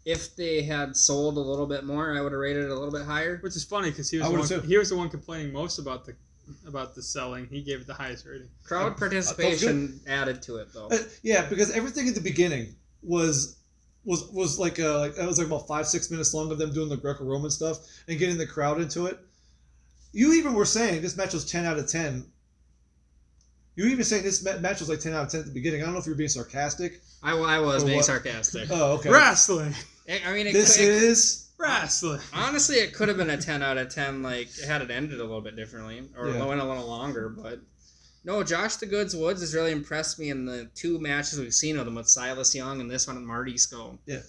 if they had sold a little bit more, I would have rated it a little bit higher. Which is funny because he I was would've too. he was the one complaining most about the selling. He gave it the highest rating. Crowd participation added to it though. Yeah, because everything at the beginning was like that was like about 5-6 minutes long of them doing the Greco-Roman stuff and getting the crowd into it. You even were saying this match was 10 out of 10. You were even saying this match was like 10 out of 10 at the beginning. I don't know if you were being sarcastic. I was Or being what? sarcastic. Oh, okay. Wrestling. I mean, This is Wrestling. honestly, it could have been a 10 out of 10, like, had it ended a little bit differently, or Yeah. went a little longer, but... No, Josh the Goods Woods has really impressed me in the 2 matches we've seen of them with Silas Young and this one at Marty Skull. Yeah.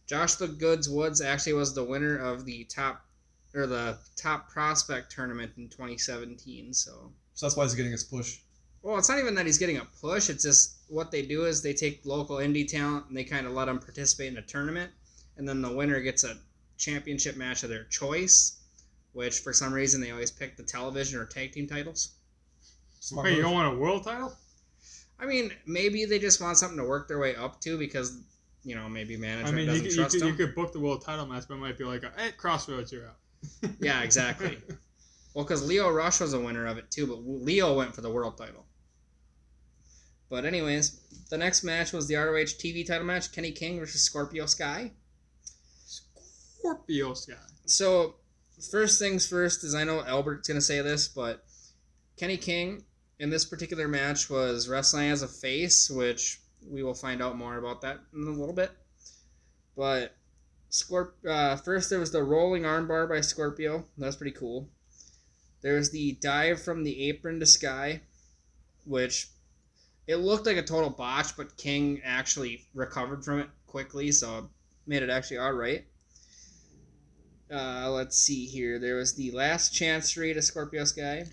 Josh the Goods Woods actually was the winner of the top prospect tournament in 2017, so... So that's why he's getting his push. Well, it's not even that he's getting a push, it's just what they do is they take local indie talent and they kind of let them participate in a tournament, and then the winner gets a championship match of their choice, which for some reason they always pick the television or tag team titles. Smart Wait, you move. don't want a world title? I mean, maybe they just want something to work their way up to because, maybe I management mean, doesn't trust you them. could book the world title match, but it might be like, hey, Crossroads, you're out. Yeah, exactly. Well, because Leo Rush was a winner of it too, but Leo went for the world title. But anyways, the next match was the ROH TV title match, Kenny King versus Scorpio Sky. Scorpio Sky. So, first things first is I know Albert's going to say this, but Kenny King in this particular match was wrestling as a face, which we will find out more about that in a little bit. But first there was the rolling armbar by Scorpio. That was pretty cool. There's the dive from the apron to Sky, which it looked like a total botch, but King actually recovered from it quickly, so made it actually all right. Let's see here. There was the last chancery to Scorpio Sky.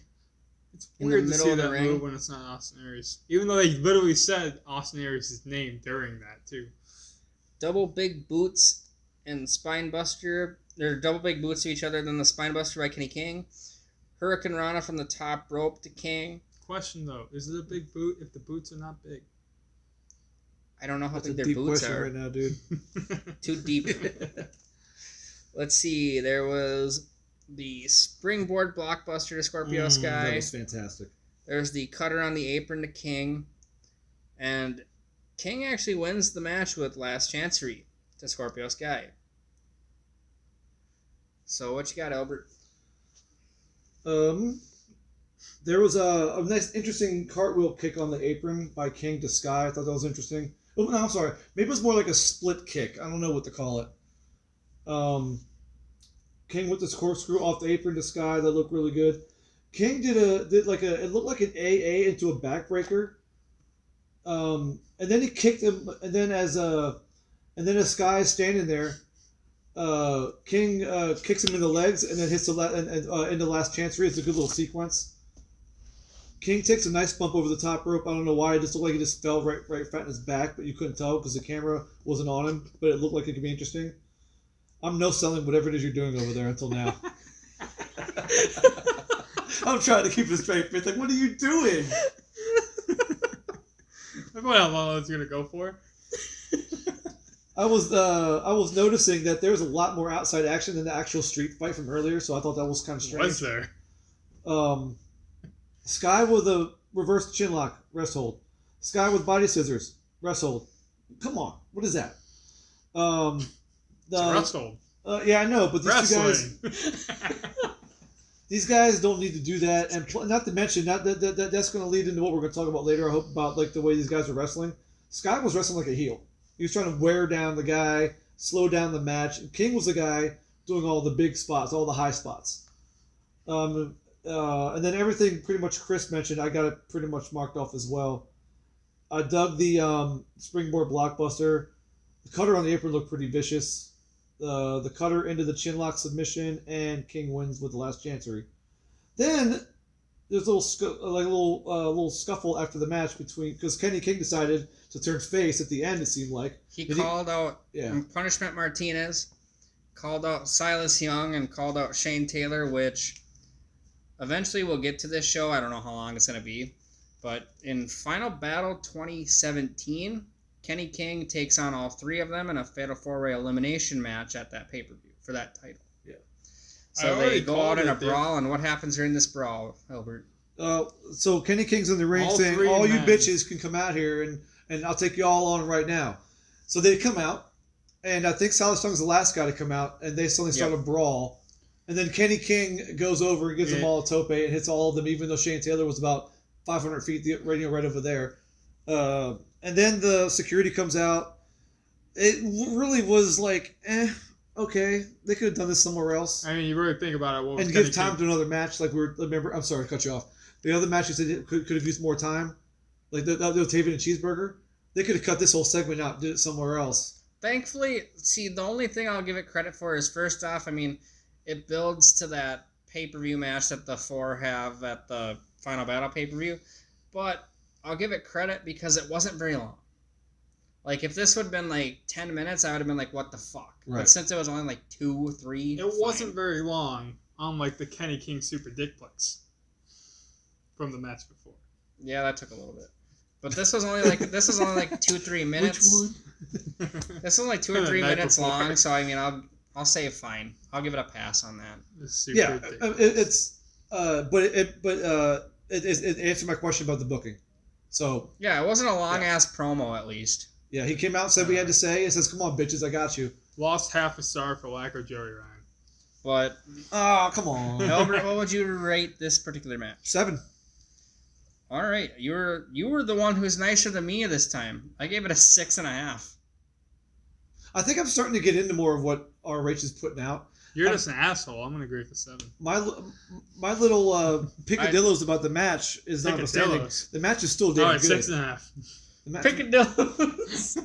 It's In the weird to middle see of the that ring. move when it's not Austin Aries. Even though they literally said Austin Aries' name during that, too. Double big boots and spine buster. They're double big boots to each other, then the spine buster by Kenny King. Hurricane Rana from the top rope to King. Question, though. Is it a big boot if the boots are not big? I don't know how That's a big their deep boots question are. right now, dude. Too deep. Let's see. There was the springboard blockbuster to Scorpio Sky. That was fantastic. There's the cutter on the apron to King. And King actually wins the match with last chancery to Scorpio Sky. So what you got, Albert? There was a nice, interesting cartwheel kick on the apron by King to Sky. I thought that was interesting. Oh, no, I'm sorry. Maybe it was more like a split kick. I don't know what to call it. King with this corkscrew off the apron to Sky. That looked really good. King did like it looked like an AA into a backbreaker. And then he kicked him. And then as Sky is standing there, King kicks him in the legs and then hits the in the last chancery. It's a good little sequence. King takes a nice bump over the top rope. I don't know why. It just looked like he just fell right flat in his back, but you couldn't tell because the camera wasn't on him. But it looked like it could be interesting. I'm no selling whatever it is you're doing over there until now. I'm trying to keep a straight face. Like, what are you doing? I wonder how long it's gonna go for. I was noticing that there was a lot more outside action than the actual street fight from earlier, so I thought that was kind of strange. Was there? Sky with a reverse chin lock, rest hold. Sky with body scissors, rest hold. Come on, what is that? It's a rest hold. Yeah, I know, but these two Wrestling. guys, these guys don't need to do that, and not to mention that's going to lead into what we're going to talk about later. I hope about like the way these guys are wrestling. Sky was wrestling like a heel. He was trying to wear down the guy, slow down the match. King was the guy doing all the big spots, all the high spots. And then everything pretty much Chris mentioned, I got it pretty much marked off as well. I dug the springboard blockbuster. The cutter on the apron looked pretty vicious. The cutter into the chinlock submission, and King wins with the last chancery. Then there's a little scuffle after the match because Kenny King decided to turn face at the end. It seemed like he called out Punishment Martinez, called out Silas Young, and called out Shane Taylor, which eventually we'll get to this show. I don't know how long it's going to be, but in Final Battle 2017, Kenny King takes on all three of them in a Fatal 4-Way elimination match at that pay-per-view for that title. Yeah. So they go out in a brawl, and what happens during this brawl, Albert? So Kenny King's in the ring saying, all you bitches can come out here, and I'll take you all on right now. So they come out, and I think Silas Young's the last guy to come out, and they suddenly start a brawl. And then Kenny King goes over and gives them all a tope and hits all of them, even though Shane Taylor was about 500 feet right over there. And then the security comes out. It really was like, okay. They could have done this somewhere else. I mean, you really think about it. And give time to another match. Like remember, I'm sorry to cut you off. The other match you said could have used more time. Like the Taven and Cheeseburger. They could have cut this whole segment out and did it somewhere else. Thankfully, see, the only thing I'll give it credit for is, first off, I mean, it builds to that pay-per-view match that the four have at the Final Battle pay-per-view. But I'll give it credit because it wasn't very long. Like, if this would have been like 10 minutes, I would have been like, what the fuck? Right. But since it was only like 2, 3... It wasn't very long, unlike the Kenny King Super Dickplex from the match before. Yeah, that took a little bit. But this was only like 2-3 minutes. Which one? This was like 2 or 3 minutes long, so I mean, I'll say fine. I'll give it a pass on that. It answered my question about the booking. So yeah, it wasn't a long ass promo at least. Yeah, he came out and said we had to say. It says, "Come on, bitches, I got you." Lost half a star for lack of Joey Ryan. But come on, Albert, what would you rate this particular match? 7. All right, you were the one who's nicer than me this time. I gave it a 6.5. I think I'm starting to get into more of what ROH is putting out. You're just an asshole. I'm gonna agree with the 7. My little picadillos about the match is notwithstanding. The match is still damn good. 6.5. Picadillos.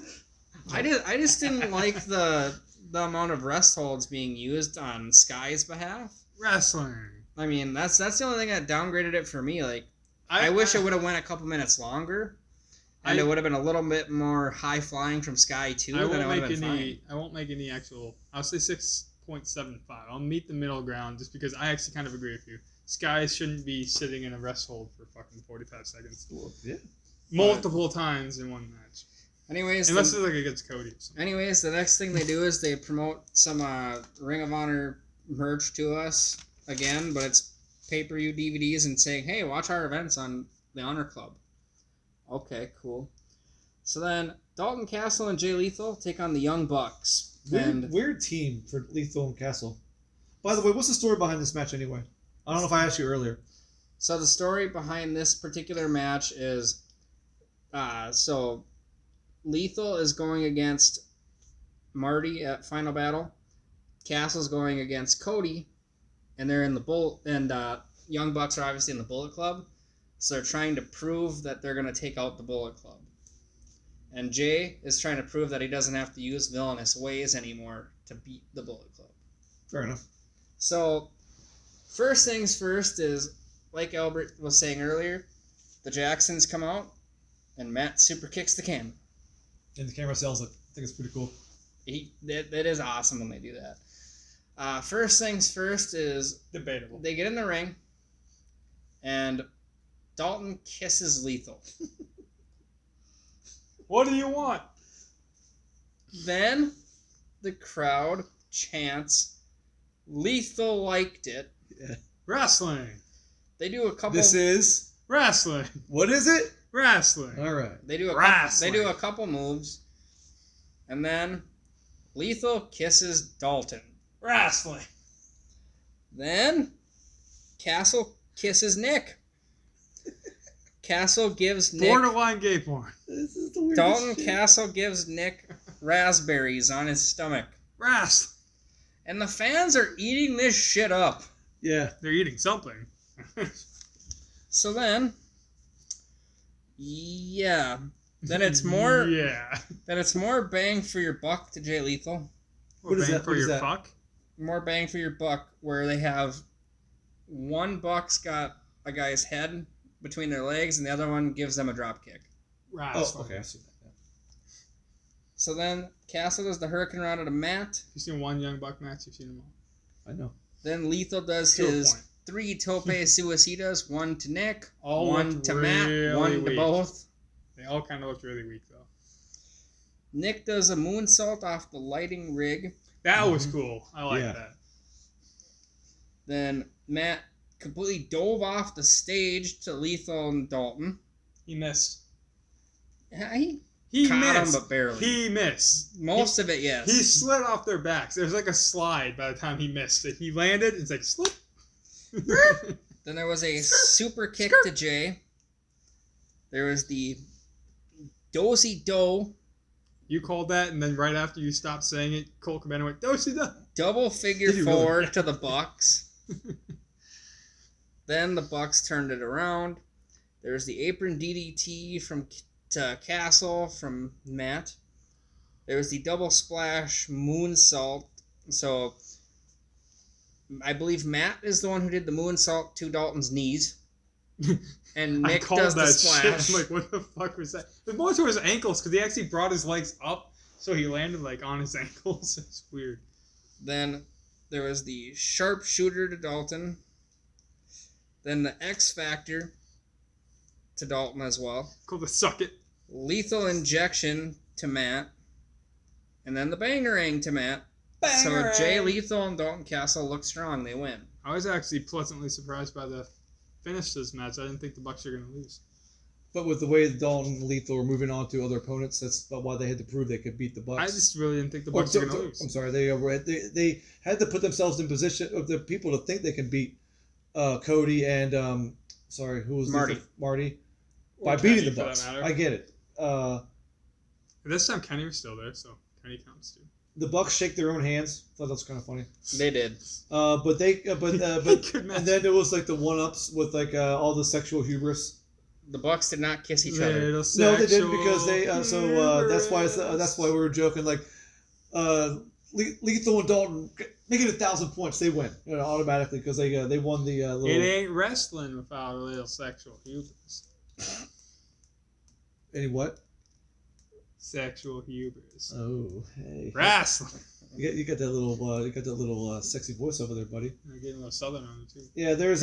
I just didn't like the amount of rest holds being used on Sky's behalf. Wrestling. I mean, that's the only thing that downgraded it for me. Like, I wish it would have went a couple minutes longer, and it would have been a little bit more high flying from Sky too. I won't make any actual. I'll say 6.75. I'll meet the middle ground just because I actually kind of agree with you. Sky shouldn't be sitting in a rest hold for fucking 45 seconds. Yeah. Multiple times in one match. Anyways, unless it's like against Cody or something. Anyways, the next thing they do is they promote some Ring of Honor merch to us again, but it's pay-per-view DVDs and saying, "Hey, watch our events on the Honor Club." Okay, cool. So then Dalton Castle and Jay Lethal take on the Young Bucks. Weird team for Lethal and Castle. By the way, what's the story behind this match anyway? I don't know if I asked you earlier. So the story behind this particular match is, so Lethal is going against Marty at Final Battle. Castle's going against Cody, and they're in the Young Bucks are obviously in the Bullet Club, so they're trying to prove that they're going to take out the Bullet Club. And Jay is trying to prove that he doesn't have to use villainous ways anymore to beat the Bullet Club. Fair enough. So, first things first is, like Albert was saying earlier, the Jacksons come out, and Matt super kicks the camera. And the camera sells it. I think it's pretty cool. That is awesome when they do that. First things first is Debatable. they get in the ring, and Dalton kisses Lethal. What do you want? Then the crowd chants, "Lethal liked it." Yeah. Wrestling. They do a couple. This is Wrestling. what is it? Wrestling. All right. They do a Wrestling. they do a couple moves, and then Lethal kisses Dalton. Wrestling. Then Castle kisses Nick. Castle gives Nick. Borderline gay porn. This is the weirdest Dalton shit. Castle gives Nick raspberries on his stomach. Wrestling. And the fans are eating this shit up. Yeah. They're eating something. So then, yeah. Then it's more Yeah. then it's more bang for your buck to Jay Lethal. What is Bang that? for What is your that? fuck? More bang for your buck where they have one buck's got a guy's head between their legs and the other one gives them a drop kick. Oh, Wrestling. okay. I see that. Yeah. So then Castle does the hurricane run to the mat. You've seen one Young Buck match, you've seen them all. I know. Then Lethal does To a his point. 3 tope suicidas, one to Nick, All one looked to Matt, really one to weak. both. They all kind of looked really weak, though. Nick does a moonsault off the lighting rig. That was cool. I like Yeah. that. Then Matt completely dove off the stage to Lethal and Dalton. He missed. He He caught him, missed. but barely. He missed. Most of it, yes. He slid off their backs. There was like a slide by the time he missed it. He landed, it's like, slip. Then there was a super kick to Jay. There was the do-si-do You called that, and then right after you stopped saying it, Cole Cabana went, "Do-si-do." double figure Did he really? four to the Bucks. Then the Bucks turned it around. There was the apron DDT to Castle from Matt. There was the double splash moonsault. So I believe Matt is the one who did the moonsault to Dalton's knees. And I Nick called does the that splash. shit. I'm like, what the fuck was that? It was more to his ankles, because he actually brought his legs up, so he landed like on his ankles. It's weird. Then there was the sharpshooter to Dalton. Then the X Factor to Dalton as well. Called the suck it. Lethal injection to Matt. And then the bangerang to Matt. So Jay Lethal and Dalton Castle look strong. They win. I was actually pleasantly surprised by the finish to this match. I didn't think the Bucks were going to lose. But with the way Dalton and Lethal were moving on to other opponents, that's why they had to prove they could beat the Bucks. I just really didn't think the Oh, Bucks were going to lose. I'm sorry, they had to put themselves in position of the people to think they can beat Cody and who was Marty. Marty Or by beating Kenny, the for Bucks. that matter. I get it. This time Kenny was still there, so Kenny counts too. The Bucks shake their own hands. Thought that was kind of funny. They did. But Good match. and then there was like the one-ups with like all the sexual hubris. The Bucks did not kiss each other. Little No, they didn't sexual because they. That's why we were joking. Like, Lethal and Dalton making 1,000 points, they win automatically because they won the little. It ain't wrestling without a little sexual hubris. Any what? Sexual hubris. Oh, hey. Wrestling. You got that little sexy voice over there, buddy. I'm getting a little southern on it too. Yeah, there's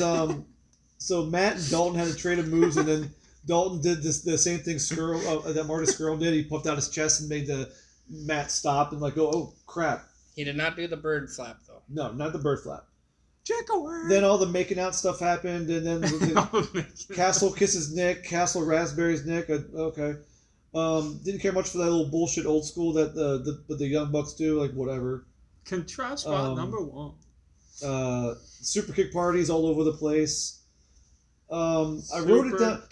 so Matt and Dalton had a trade of moves, and then Dalton did the same thing that Marty Skrull did. He puffed out his chest and made the Matt stop and like go, oh crap. He did not do the bird flap, though. No, not the bird flap. Check away. Then all the making out stuff happened, and then Castle kisses Nick. Castle raspberries Nick. Okay. Didn't care much for that little bullshit old school that the Young Bucks do. Like whatever. Contrast spot number one. Super kick parties all over the place. I wrote it down.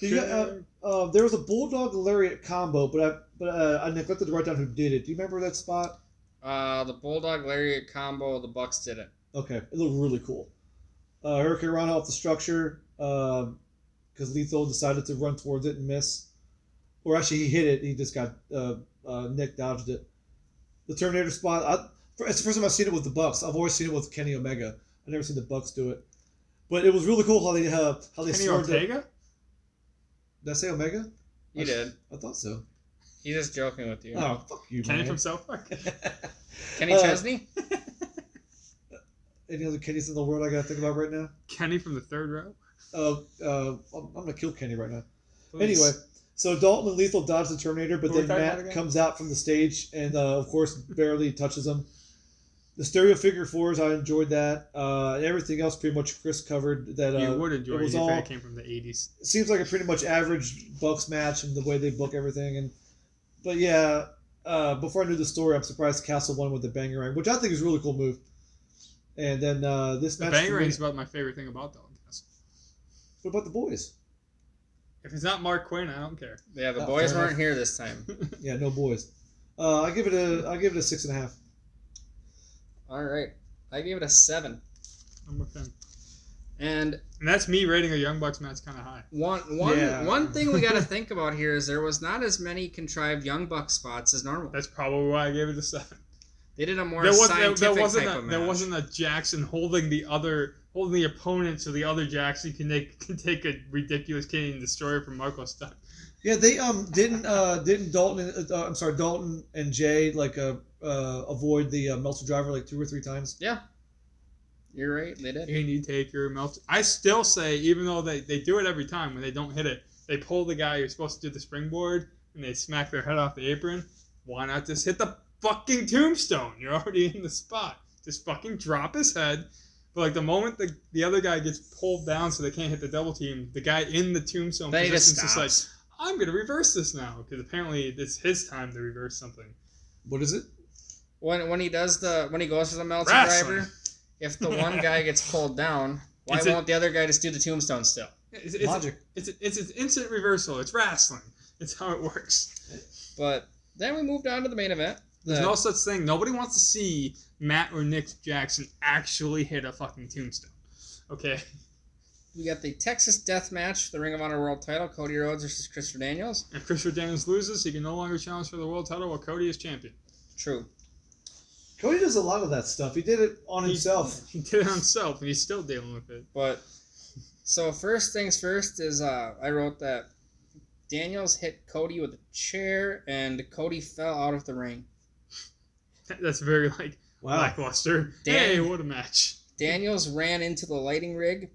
There was a bulldog lariat combo, but I neglected to write down who did it. Do you remember that spot? The Bulldog Lariat combo, the Bucks did it. Okay, it looked really cool. Hurricane Rana off the structure because Lethal decided to run towards it and miss. Or actually, he hit it. He just got Nick dodged it. The Terminator spot. It's the first time I've seen it with the Bucks. I've always seen it with Kenny Omega. I've never seen the Bucks do it. But it was really cool how they Kenny swerved it. Ortega? Did I say Omega? You did. I thought so. He's just joking with you. Oh, fuck you, Kenny man. from South Park. Kenny Chesney? Any other Kennys in the world I gotta think about right now? Kenny from the third row. I'm gonna kill Kenny right now. Please. Anyway, so Dalton and Lethal dodge the Terminator, but Who are then we talking about Matt again? comes out from the stage and, of course, barely touches him. The stereo figure fours, I enjoyed that. Everything else, pretty much Chris covered. That You would enjoy it it was if all. it came from the 80s. It seems like a pretty much average Bucks match and the way they book everything. But yeah, before I knew the story, I'm surprised Castle won with the Bangarang, which I think is a really cool move. And then this The match. Bangarang is about my favorite thing about Dalton Castle. What about the boys? If it's not Mark Quinn, I don't care. Yeah, the Oh, boys fair weren't enough. here this time. Yeah, no boys. I give it a 6.5. All right. I gave it a 7. I'm with him. And And that's me rating a Young Bucks match kind of high. one thing we got to think about here is there was not as many contrived Young Buck spots as normal. That's probably why I gave it a 7. They did a more There scientific wasn't type of match. there wasn't a Jackson holding the opponent so the other Jackson can take a ridiculous Canadian destroyer from Marco Stunt. Yeah, they didn't Dalton and Jay avoid the Meltzer driver like 2 or 3 times. Yeah. You're right. They did. Haney Taker, Meltzer. I still say, even though they do it every time when they don't hit it, they pull the guy who's supposed to do the springboard and they smack their head off the apron. Why not just hit the fucking tombstone? You're already in the spot. Just fucking drop his head. But like the moment the other guy gets pulled down so they can't hit the double team, the guy in the tombstone Then he just position's just like, I'm gonna reverse this now because apparently it's his time to reverse something. What is it? When he goes for the Meltzer Wrestling. driver, if the one guy gets pulled down, why It's won't the other guy just do the tombstone still? It's Logic. It's an instant reversal. It's wrestling. It's how it works. But then we moved on to the main event. There's no such thing. Nobody wants to see Matt or Nick Jackson actually hit a fucking tombstone. Okay? We got the Texas Death Match, the Ring of Honor World Title, Cody Rhodes versus Christopher Daniels. If Christopher Daniels loses, he can no longer challenge for the world title while Cody is champion. True. Cody does a lot of that stuff. He did it on himself. He did it himself, and he's still dealing with it. But so first things first is I wrote that Daniels hit Cody with a chair and Cody fell out of the ring. That's very Wow. lackluster. Hey, what a match. Daniels ran into the lighting rig.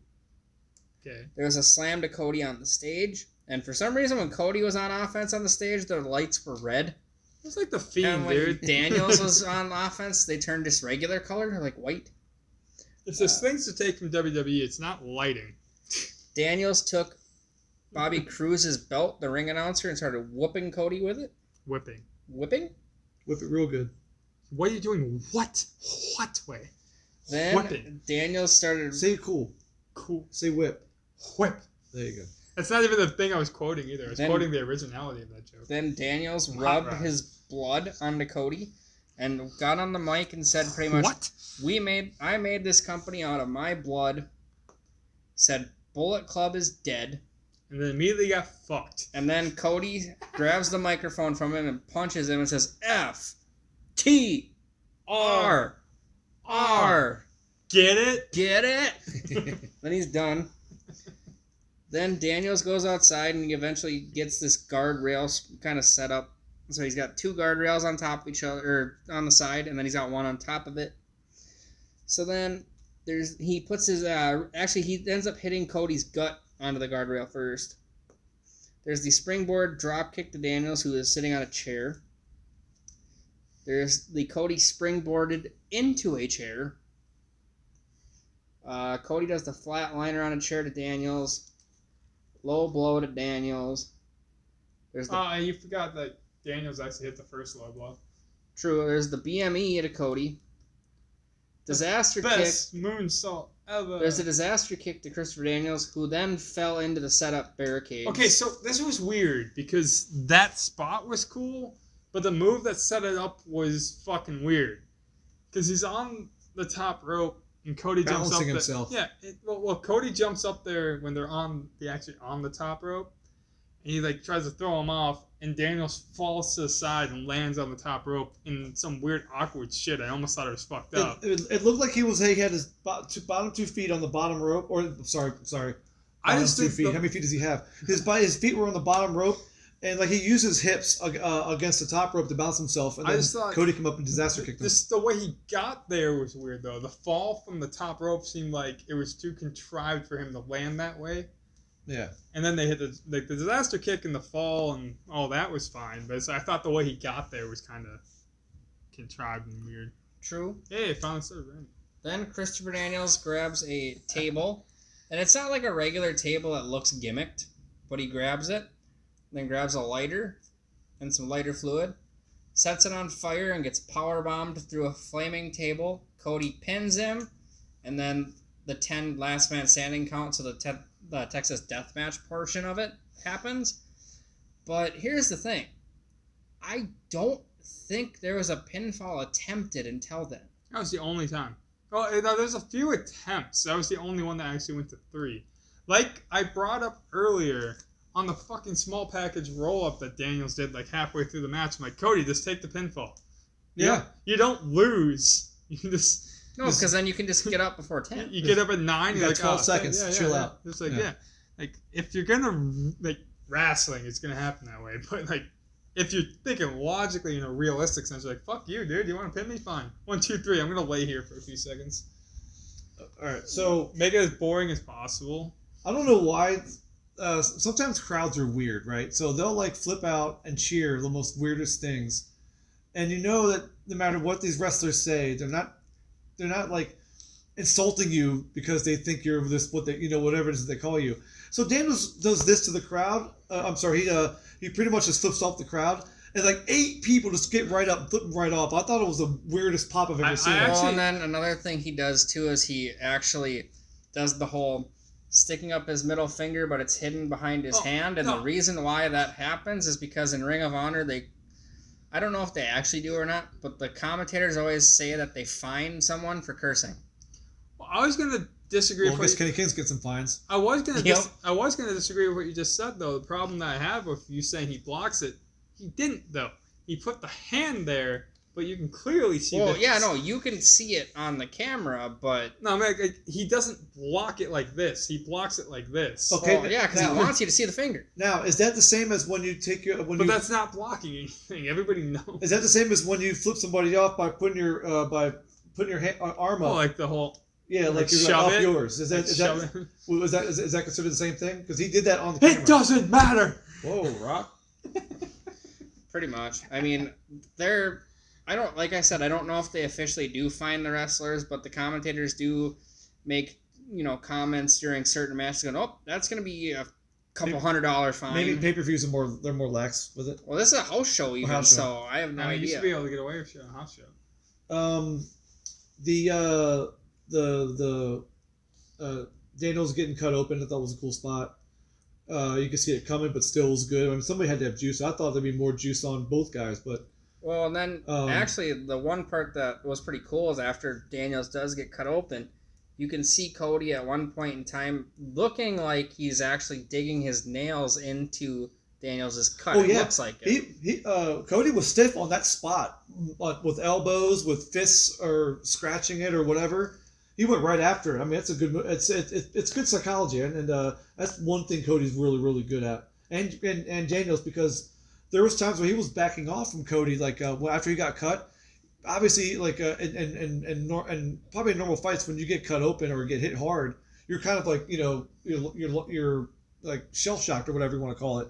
Okay. There was a slam to Cody on the stage. And for some reason, when Cody was on offense on the stage, the lights were red. It's like the And Fiend, when dude. Daniels was on offense, they turned just regular color, like white. If there's things to take from WWE, it's not lighting. Daniels took Bobby Cruz's belt, the ring announcer, and started whooping Cody with it. Whipping. Whipping? Whip it real good. What are you doing? What way? Then Whipping. Daniels started... Say cool. Cool. Say whip. Whip. There you go. That's not even the thing I was quoting either. I was Then- quoting the originality of that joke. Then Daniels Hot rubbed rod. his blood onto Cody and got on the mic and said pretty much, What? I made this company out of my blood, said Bullet Club is dead, And then immediately got fucked. and then Cody grabs the microphone from him and punches him and says, F, T, R, R. Get it? Get it? Then he's done. Then Daniels goes outside and he eventually gets this guardrail kind of set up. So he's got 2 guardrails on top of each other, or on the side, and then he's got one on top of it. So then he puts his he ends up hitting Cody's gut onto the guardrail first. There's the springboard drop kick to Daniels, who is sitting on a chair. There's the Cody springboarded into a chair. Cody does the flatliner on a chair to Daniels. Low blow to Daniels. There's the You forgot that Daniels actually hit the first low blow. true. There's the BME to Cody. Disaster kick. Best moonsault ever. There's a disaster kick to Christopher Daniels, who then fell into the setup barricade. Okay, so this was weird because that spot was cool, but the move that set it up was fucking weird. Because he's on the top rope and Cody jumps up Balancing there. himself. Yeah, well, Cody jumps up there when they're actually on the top rope, and he tries to throw him off, and Daniels falls to the side and lands on the top rope in some weird awkward shit. I almost thought it was fucked up. It looked like he had his bottom 2 feet on the bottom rope, or sorry. I Bottom just 2 think feet. How many feet does he have? His feet were on the bottom rope, And like he used his hips against the top rope to bounce himself, and I then just thought Cody came up and disaster kicked him. Just the way he got there was weird, though. The fall from the top rope seemed like it was too contrived for him to land that way. Yeah. And then they hit the disaster kick and the fall, and all that was fine. But I thought the way he got there was kind of contrived and weird. True. Hey, finally started raining. Then Christopher Daniels grabs a table, and it's not like a regular table that looks gimmicked, but he grabs it, then grabs a lighter and some lighter fluid, sets it on fire, and gets powerbombed through a flaming table. Cody pins him, and then the 10 last man standing count, so the Texas Deathmatch portion of it happens. But here's the thing. I don't think there was a pinfall attempted until then. That was the only time. Well, there's a few attempts. That was the only one that actually went to 3. Like I brought up earlier, on the fucking small package roll-up that Daniels did like halfway through the match, I'm like, Cody, just take the pinfall. Yeah. You don't lose. You can just... No, because then you can just get up before 10. You get up at 9, you're like, 12 seconds, chill out. It's like, like, if you're gonna, like, wrestling, it's gonna happen that way. But, like, if you're thinking logically in a realistic sense, you're like, fuck you, dude. You want to pin me? Fine. 1, 2, 3. I'm gonna lay here for a few seconds. Alright, so... Make it as boring as possible. I don't know why... sometimes crowds are weird, right? So they'll, like, flip out and cheer the most weirdest things. And you know that no matter what these wrestlers say, they're not like insulting you because they think you're this, what they, you know, whatever it is that they call you. So Daniels does this to the crowd. I'm sorry, he pretty much just flips off the crowd, and like 8 people just get right up and flip him right off. I thought it was the weirdest pop I've ever seen. Well, and then another thing he does too is he actually does the whole sticking up his middle finger, but it's hidden behind his hand. And the reason why that happens is because in Ring of Honor, I don't know if they actually do or not, but the commentators always say that they fine someone for cursing. Well, I was gonna disagree. Well, I guess Kenny King's get some fines. I was gonna disagree with what you just said, though. The problem that I have with you saying he blocks it, he didn't, though. He put the hand there, but you can clearly see. Well, yeah, no, you can see it on the camera, but no, man, like, he doesn't block it like this. He blocks it like this. Okay, well, yeah, because he wants you to see the finger. Now, is that the same as when you take your But that's not blocking anything. Everybody knows. Is that the same as when you flip somebody off by putting your arm up? Oh, like the whole. Yeah, like you're shove off it? yours. Is Like that considered the same thing? Because he did that on the camera. It doesn't matter. Whoa, Rock. Pretty much. I mean, like I said, I don't know if they officially do fine the wrestlers, but the commentators do make, comments during certain matches going, oh, that's going to be a couple $100 fine. Maybe pay-per-views they're more lax with it. Well, this is a house show even, so I have no idea. You used to be able to get away with a house show. The Daniels getting cut open, I thought was a cool spot. You could see it coming, but still was good. I mean, somebody had to have juice. I thought there'd be more juice on both guys, but... Well, and then, actually, the one part that was pretty cool is after Daniels does get cut open, you can see Cody at one point in time looking like he's actually digging his nails into Daniels' cut. Oh, yeah. It looks like it. Cody was stiff on that spot, with elbows, with fists, or scratching it, or whatever. He went right after it. I mean, it's a good. It's good psychology, and that's one thing Cody's really, really good at. And Daniels, because there was times where he was backing off from Cody, like after he got cut. Obviously, like and probably in normal fights, when you get cut open or get hit hard, you're kind of like you're like shell shocked or whatever you want to call it.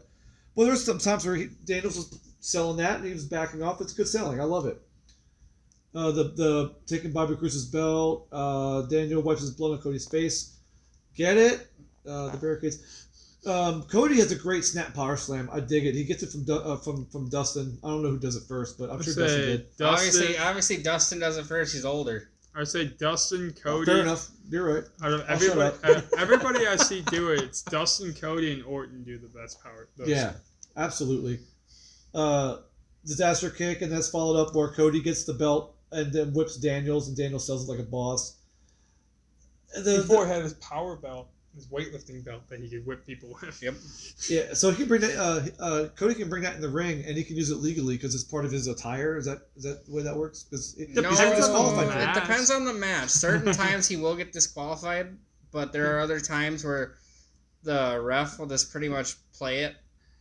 Well, there's some times where Daniels was selling that and he was backing off. It's good selling. I love it. The taking Bobby Cruz's belt. Daniel wipes his blood on Cody's face. Get it? The barricades. Cody has a great snap power slam. I dig it. He gets it from Dustin. I don't know who does it first, but I'm sure Dustin did. Obviously, Dustin does it first. He's older. I would say Dustin, Cody. Fair enough. You're right. Out of everybody I see do it, it's Dustin, Cody, and Orton do the best power. Yeah, absolutely. Disaster kick, and that's followed up where Cody gets the belt and then whips Daniels, and Daniels sells it like a boss. Before he had his power belt, his weightlifting belt that he could whip people with. Yep. Yeah, so he can bring that. Cody can bring that in the ring, and he can use it legally because it's part of his attire. Is that the way that works? It depends on the match. Certain times he will get disqualified, but there are other times where the ref will just pretty much play it.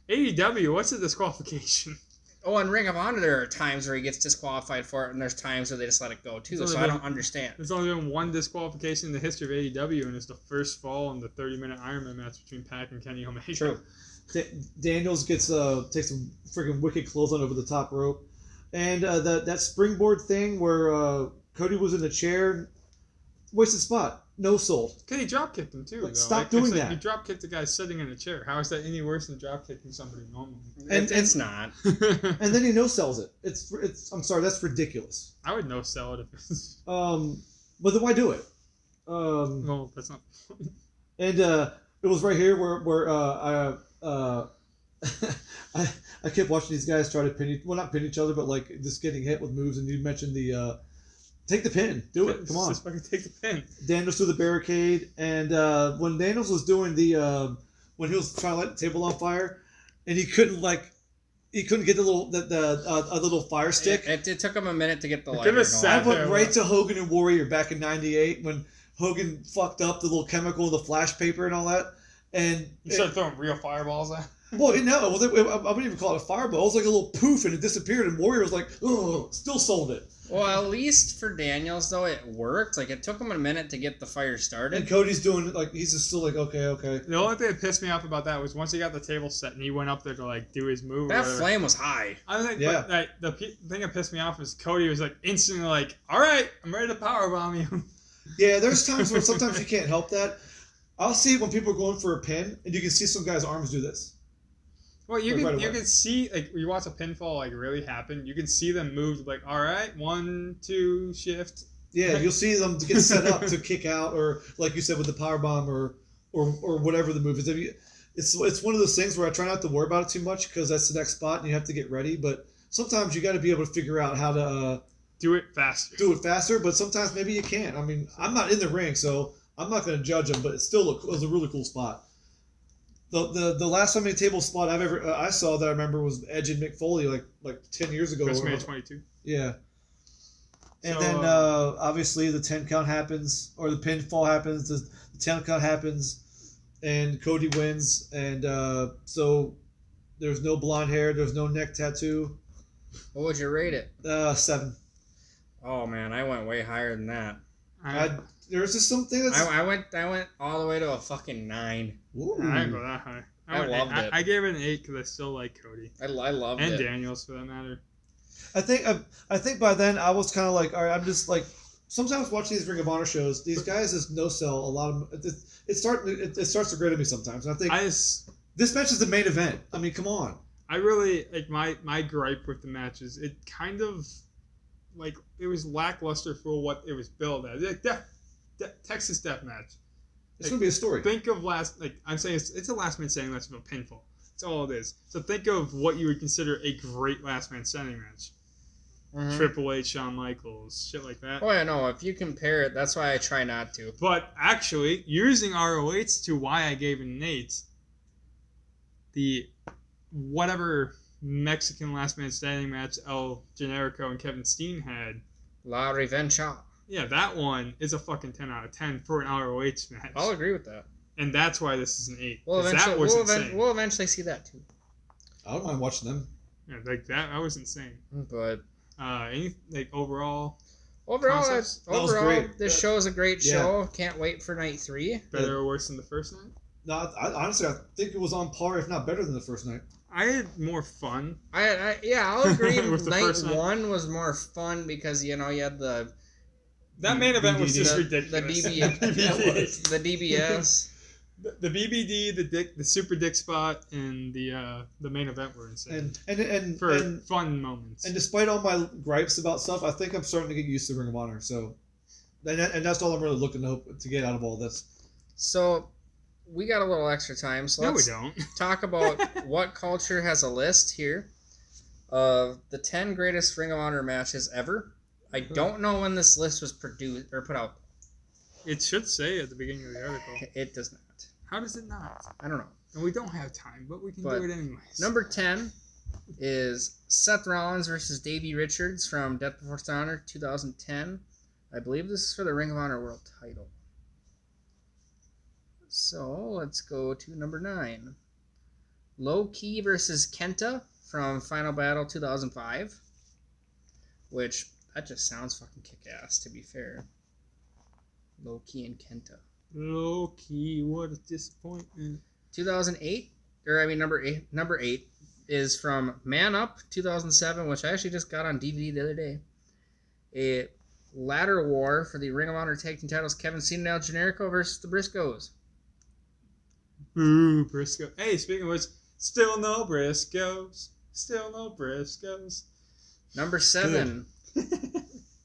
AEW, what's a disqualification? Oh, in Ring of Honor, there are times where he gets disqualified for it, and there's times where they just let it go too. So I don't understand. There's only been one disqualification in the history of AEW, and it's the first fall in the 30-minute Iron Man match between Pac and Kenny Omega. True. Daniels takes a freaking wicked clothesline over the top rope, and that springboard thing where Cody was in a chair, wasted spot, no sold. Because he drop kicked him too. Stop doing that. You drop kicked a guy sitting in a chair. How is that any worse than drop kicking somebody normally? And it's not. And then he no sells it. It's I'm sorry, that's ridiculous. I would no sell it if it's. But then why do it? No, that's not. And it was right here where I kept watching these guys try to not pin each other, but like just getting hit with moves. And you mentioned the take the pin, do it, come on. Just fucking take the pin. Daniels through the barricade, and when Daniels was doing when he was trying to light the table on fire, and he couldn't get the little fire stick. It took him a minute to get the lighter going. I went right to Hogan and Warrior back in '98 when Hogan fucked up the little chemical, the flash paper, and all that. And you started throwing real fireballs at. Well, no, I wouldn't even call it a fireball. It was like a little poof, and it disappeared. And Warrior was like, "Oh, still sold it." Well, at least for Daniels though, it worked. Like it took him a minute to get the fire started. And Cody's doing he's just still like, okay. The only thing that pissed me off about that was once he got the table set and he went up there to like do his move. That flame was high. I think, yeah. But like, the thing that pissed me off was Cody was like instantly like, "All right, I'm ready to powerbomb you." Yeah, there's times where sometimes you can't help that. I'll see it when people are going for a pin, and you can see some guys' arms do this. Well, you can see like when you watch a pinfall like really happen. You can see them move like, all right, 1, 2, shift. Yeah, you'll see them get set up to kick out, or like you said with the powerbomb, or whatever the move is. It's one of those things where I try not to worry about it too much because that's the next spot and you have to get ready. But sometimes you got to be able to figure out how to do it faster. But sometimes maybe you can't. I mean, I'm not in the ring, so I'm not going to judge them. But it was a really cool spot. The last time table spot I saw that I remember was Edge and Mick Foley like 10 years ago. WrestleMania 22. Yeah. And then obviously the 10 count happens, or the pinfall happens, the 10 count happens, and Cody wins. And so there's no blonde hair, there's no neck tattoo. What would you rate it? 7. Oh man, I went way higher than that. There's just something that's... I went all the way to a fucking 9. Ooh. I didn't go that high. I loved it. I gave it an 8 because I still like Cody. I loved it. And Daniels for that matter. I think by then I was kind of like, all right, I'm just like, sometimes watching these Ring of Honor shows, these guys just no sell a lot of it starts to grate on me sometimes. And I think this match is the main event. I mean, come on. I really like my gripe with the match is it kind of like it was lackluster for what it was billed as. Like Texas Death Match. It's gonna be a story. Think of I'm saying it's a last man standing match with a pinfall. That's all it is. So think of what you would consider a great last man standing match. Mm-hmm. Triple H, Shawn Michaels, shit like that. Oh yeah, no. If you compare it, that's why I try not to. But actually, using ROH to why I gave it an 8, the whatever Mexican last man standing match El Generico and Kevin Steen had, La Revancha. Yeah, that one is a fucking 10 out of 10 for an ROH match. I'll agree with that. And that's why this is an 8. We'll eventually see that too. I don't mind watching them. Yeah, like that was insane. But any overall was great. This show is a great show. Can't wait for night 3. Better or worse than the first night? No, honestly I think it was on par, if not better than the first night. I had more fun. I'll agree. With night 1 was more fun because you had that main event was just ridiculous. The DBS. The BBD, the super dick spot, and the main event were insane. And for fun moments. And despite all my gripes about stuff, I think I'm starting to get used to Ring of Honor. So, and that's all I'm really looking to get out of all this. So, we got a little extra time. So let's we don't. talk about What Culture has a list here of the 10 greatest Ring of Honor matches ever. I don't know when this list was produced or put out. It should say at the beginning of the article. It does not. How does it not? I don't know. And we don't have time, but we can do it anyways. Number 10 is Seth Rollins versus Davey Richards from Death Before Dishonor 2010. I believe this is for the Ring of Honor World title. So let's go to number 9. Low Key versus Kenta from Final Battle 2005. Which, that just sounds fucking kick-ass, to be fair. Low Key and Kenta. Low key, what a disappointment. 2008, number 8 is from Man Up 2007, which I actually just got on DVD the other day. A ladder war for the Ring of Honor Tag Team titles, Kevin Cena and El Generico versus the Briscoes. Boo, Briscoe. Hey, speaking of which, still no Briscoes. Still no Briscoes. Number 7,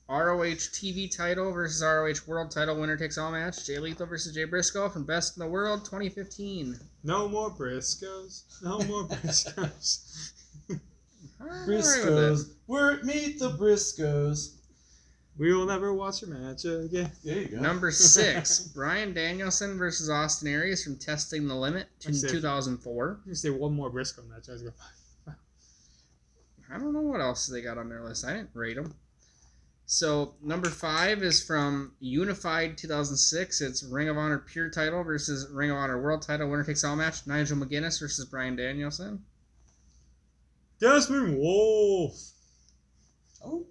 ROH TV title versus ROH World title, winner takes all match. Jay Lethal versus Jay Briscoe from Best in the World 2015. No more Briscoes. No more Briscoes. Briscoes. Meet the Briscoes. We will never watch a match again. There you go. Number 6, Bryan Danielson versus Austin Aries from Testing the Limit in 2004. You say one more Briscoe match. I was going, I don't know what else they got on their list. I didn't rate them. So, number 5 is from Unified 2006. It's Ring of Honor Pure title versus Ring of Honor World title. Winner takes all match. Nigel McGuinness versus Bryan Danielson. Desmond Wolf. Oh.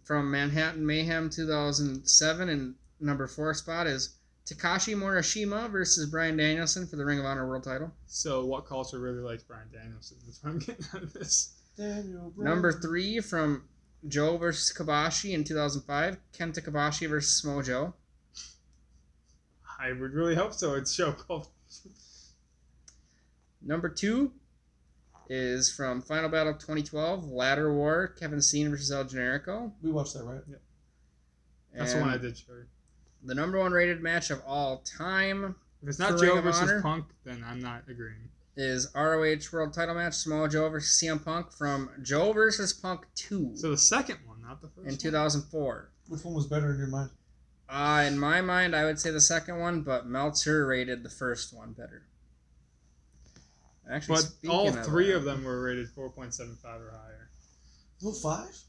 From Manhattan Mayhem 2007, and number 4 spot is Takashi Morishima versus Bryan Danielson for the Ring of Honor World title. So, what culture really likes Bryan Danielson? That's what I'm getting out of this. Number 3 from Joe versus Kabashi in 2005, Kenta Kabashi versus Mojo. I would really hope so. It's a show called. Number 2 is from Final Battle 2012, Ladder War, Kevin Cena versus El Generico. We watched that, right? Yeah. That's the one I did show you. The number 1 rated match of all time. If it's not for Joe Ring of versus Honor Punk, then I'm not agreeing. Is ROH World title match, Samoa Joe versus CM Punk from Joe versus Punk 2 So the second one, not the first in one. 2004. Which one was better in your mind? In my mind, I would say the second one, but Meltzer rated the first one better. Actually, But all speaking three that, of them were rated 4.75 or higher. No, 5?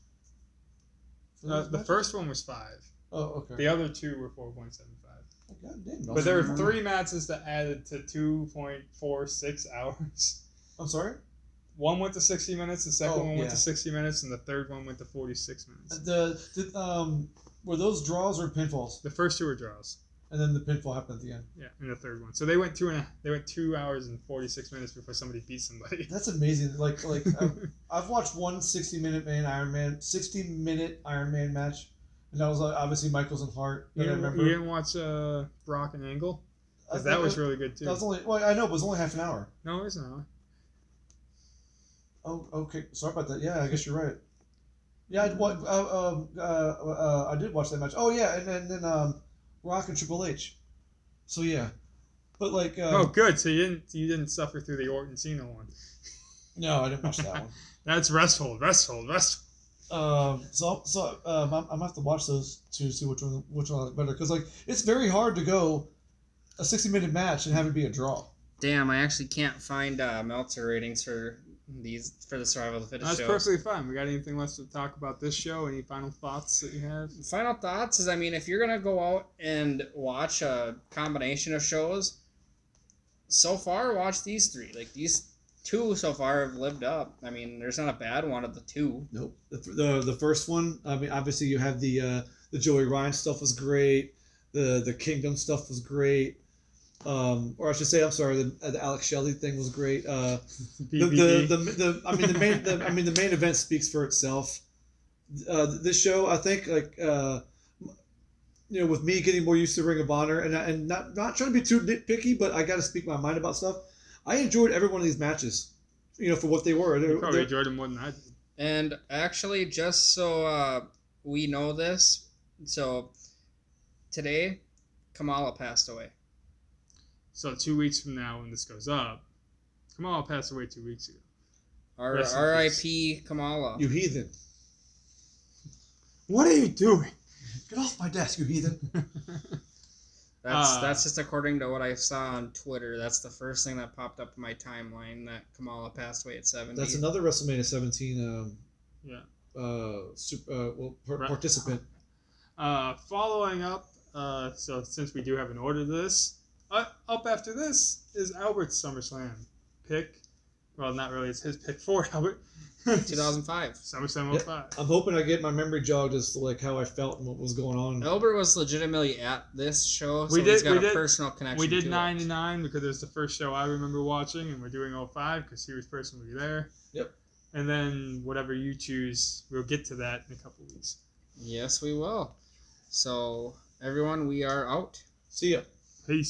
The first one was 5. Oh, okay. The other 2 were 4.75. God damn. But there were 3 matches that added to 2.46 hours. I'm sorry? One went to 60 minutes, the second one went yeah. to 60 minutes, and the third one went to 46 minutes. Were those draws or pinfalls? The first 2 were draws. And then the pinfall happened at the end. Yeah, and the third one. So they went 2 hours and 46 minutes before somebody beat somebody. That's amazing. Like I've watched one 60-minute Iron Man match, and that was obviously Michaels and Hart. You I remember. didn't watch Brock and Angle? Because that was really good too. That was only I know, but it was only half an hour. No, it's not. Oh, okay. Sorry about that. Yeah, I guess you're right. Yeah, I did watch that match. Oh yeah, and then Rock and Triple H. So yeah, but like. Oh, good. So you didn't suffer through the Orton Cena one. No, I didn't watch that one. That's rest hold. I'm gonna have to watch those to see which one I like better, because like it's very hard to go a 60-minute match and have it be a draw. Damn, I actually can't find Meltzer ratings for the Survival of the Fittest That's shows. perfectly fine. We got anything left to talk about this show? Any final thoughts that you have? Final thoughts is, I mean, if you're gonna go out and watch a combination of shows, so far watch these 3. Like these 2 so far have lived up. I mean, there's not a bad one of the 2. Nope. The first one, I mean, obviously you have the Joey Ryan stuff was great. The Kingdom stuff was great. Or I should say, I'm sorry, the Alex Shelley thing was great. The main event speaks for itself. This show, I think, like with me getting more used to Ring of Honor and not trying to be too nitpicky, but I got to speak my mind about stuff. I enjoyed every one of these matches, for what they were. You probably enjoyed them more than I did. And actually, just so we know this, so today, Kamala passed away. So 2 weeks from now, when this goes up, Kamala passed away 2 weeks ago. R.I.P. Kamala. You heathen. What are you doing? Get off my desk, you heathen. That's just according to what I saw on Twitter. That's the first thing that popped up in my timeline, that Kamala passed away at 70. That's another WrestleMania 17 participant. Following up, so since we do have an order to this, up after this is Albert's SummerSlam pick. Well, not really. It's his pick for Albert. 2005. SummerSlam 05. I'm hoping I get my memory jogged as to like how I felt and what was going on. Albert was legitimately at this show, so We he's did- got we a did- personal connection We did to it. 99 because it was the first show I remember watching, and we're doing 05 because he was personally there. Yep. And then whatever you choose, we'll get to that in a couple weeks. Yes, we will. So, everyone, we are out. See ya. Peace.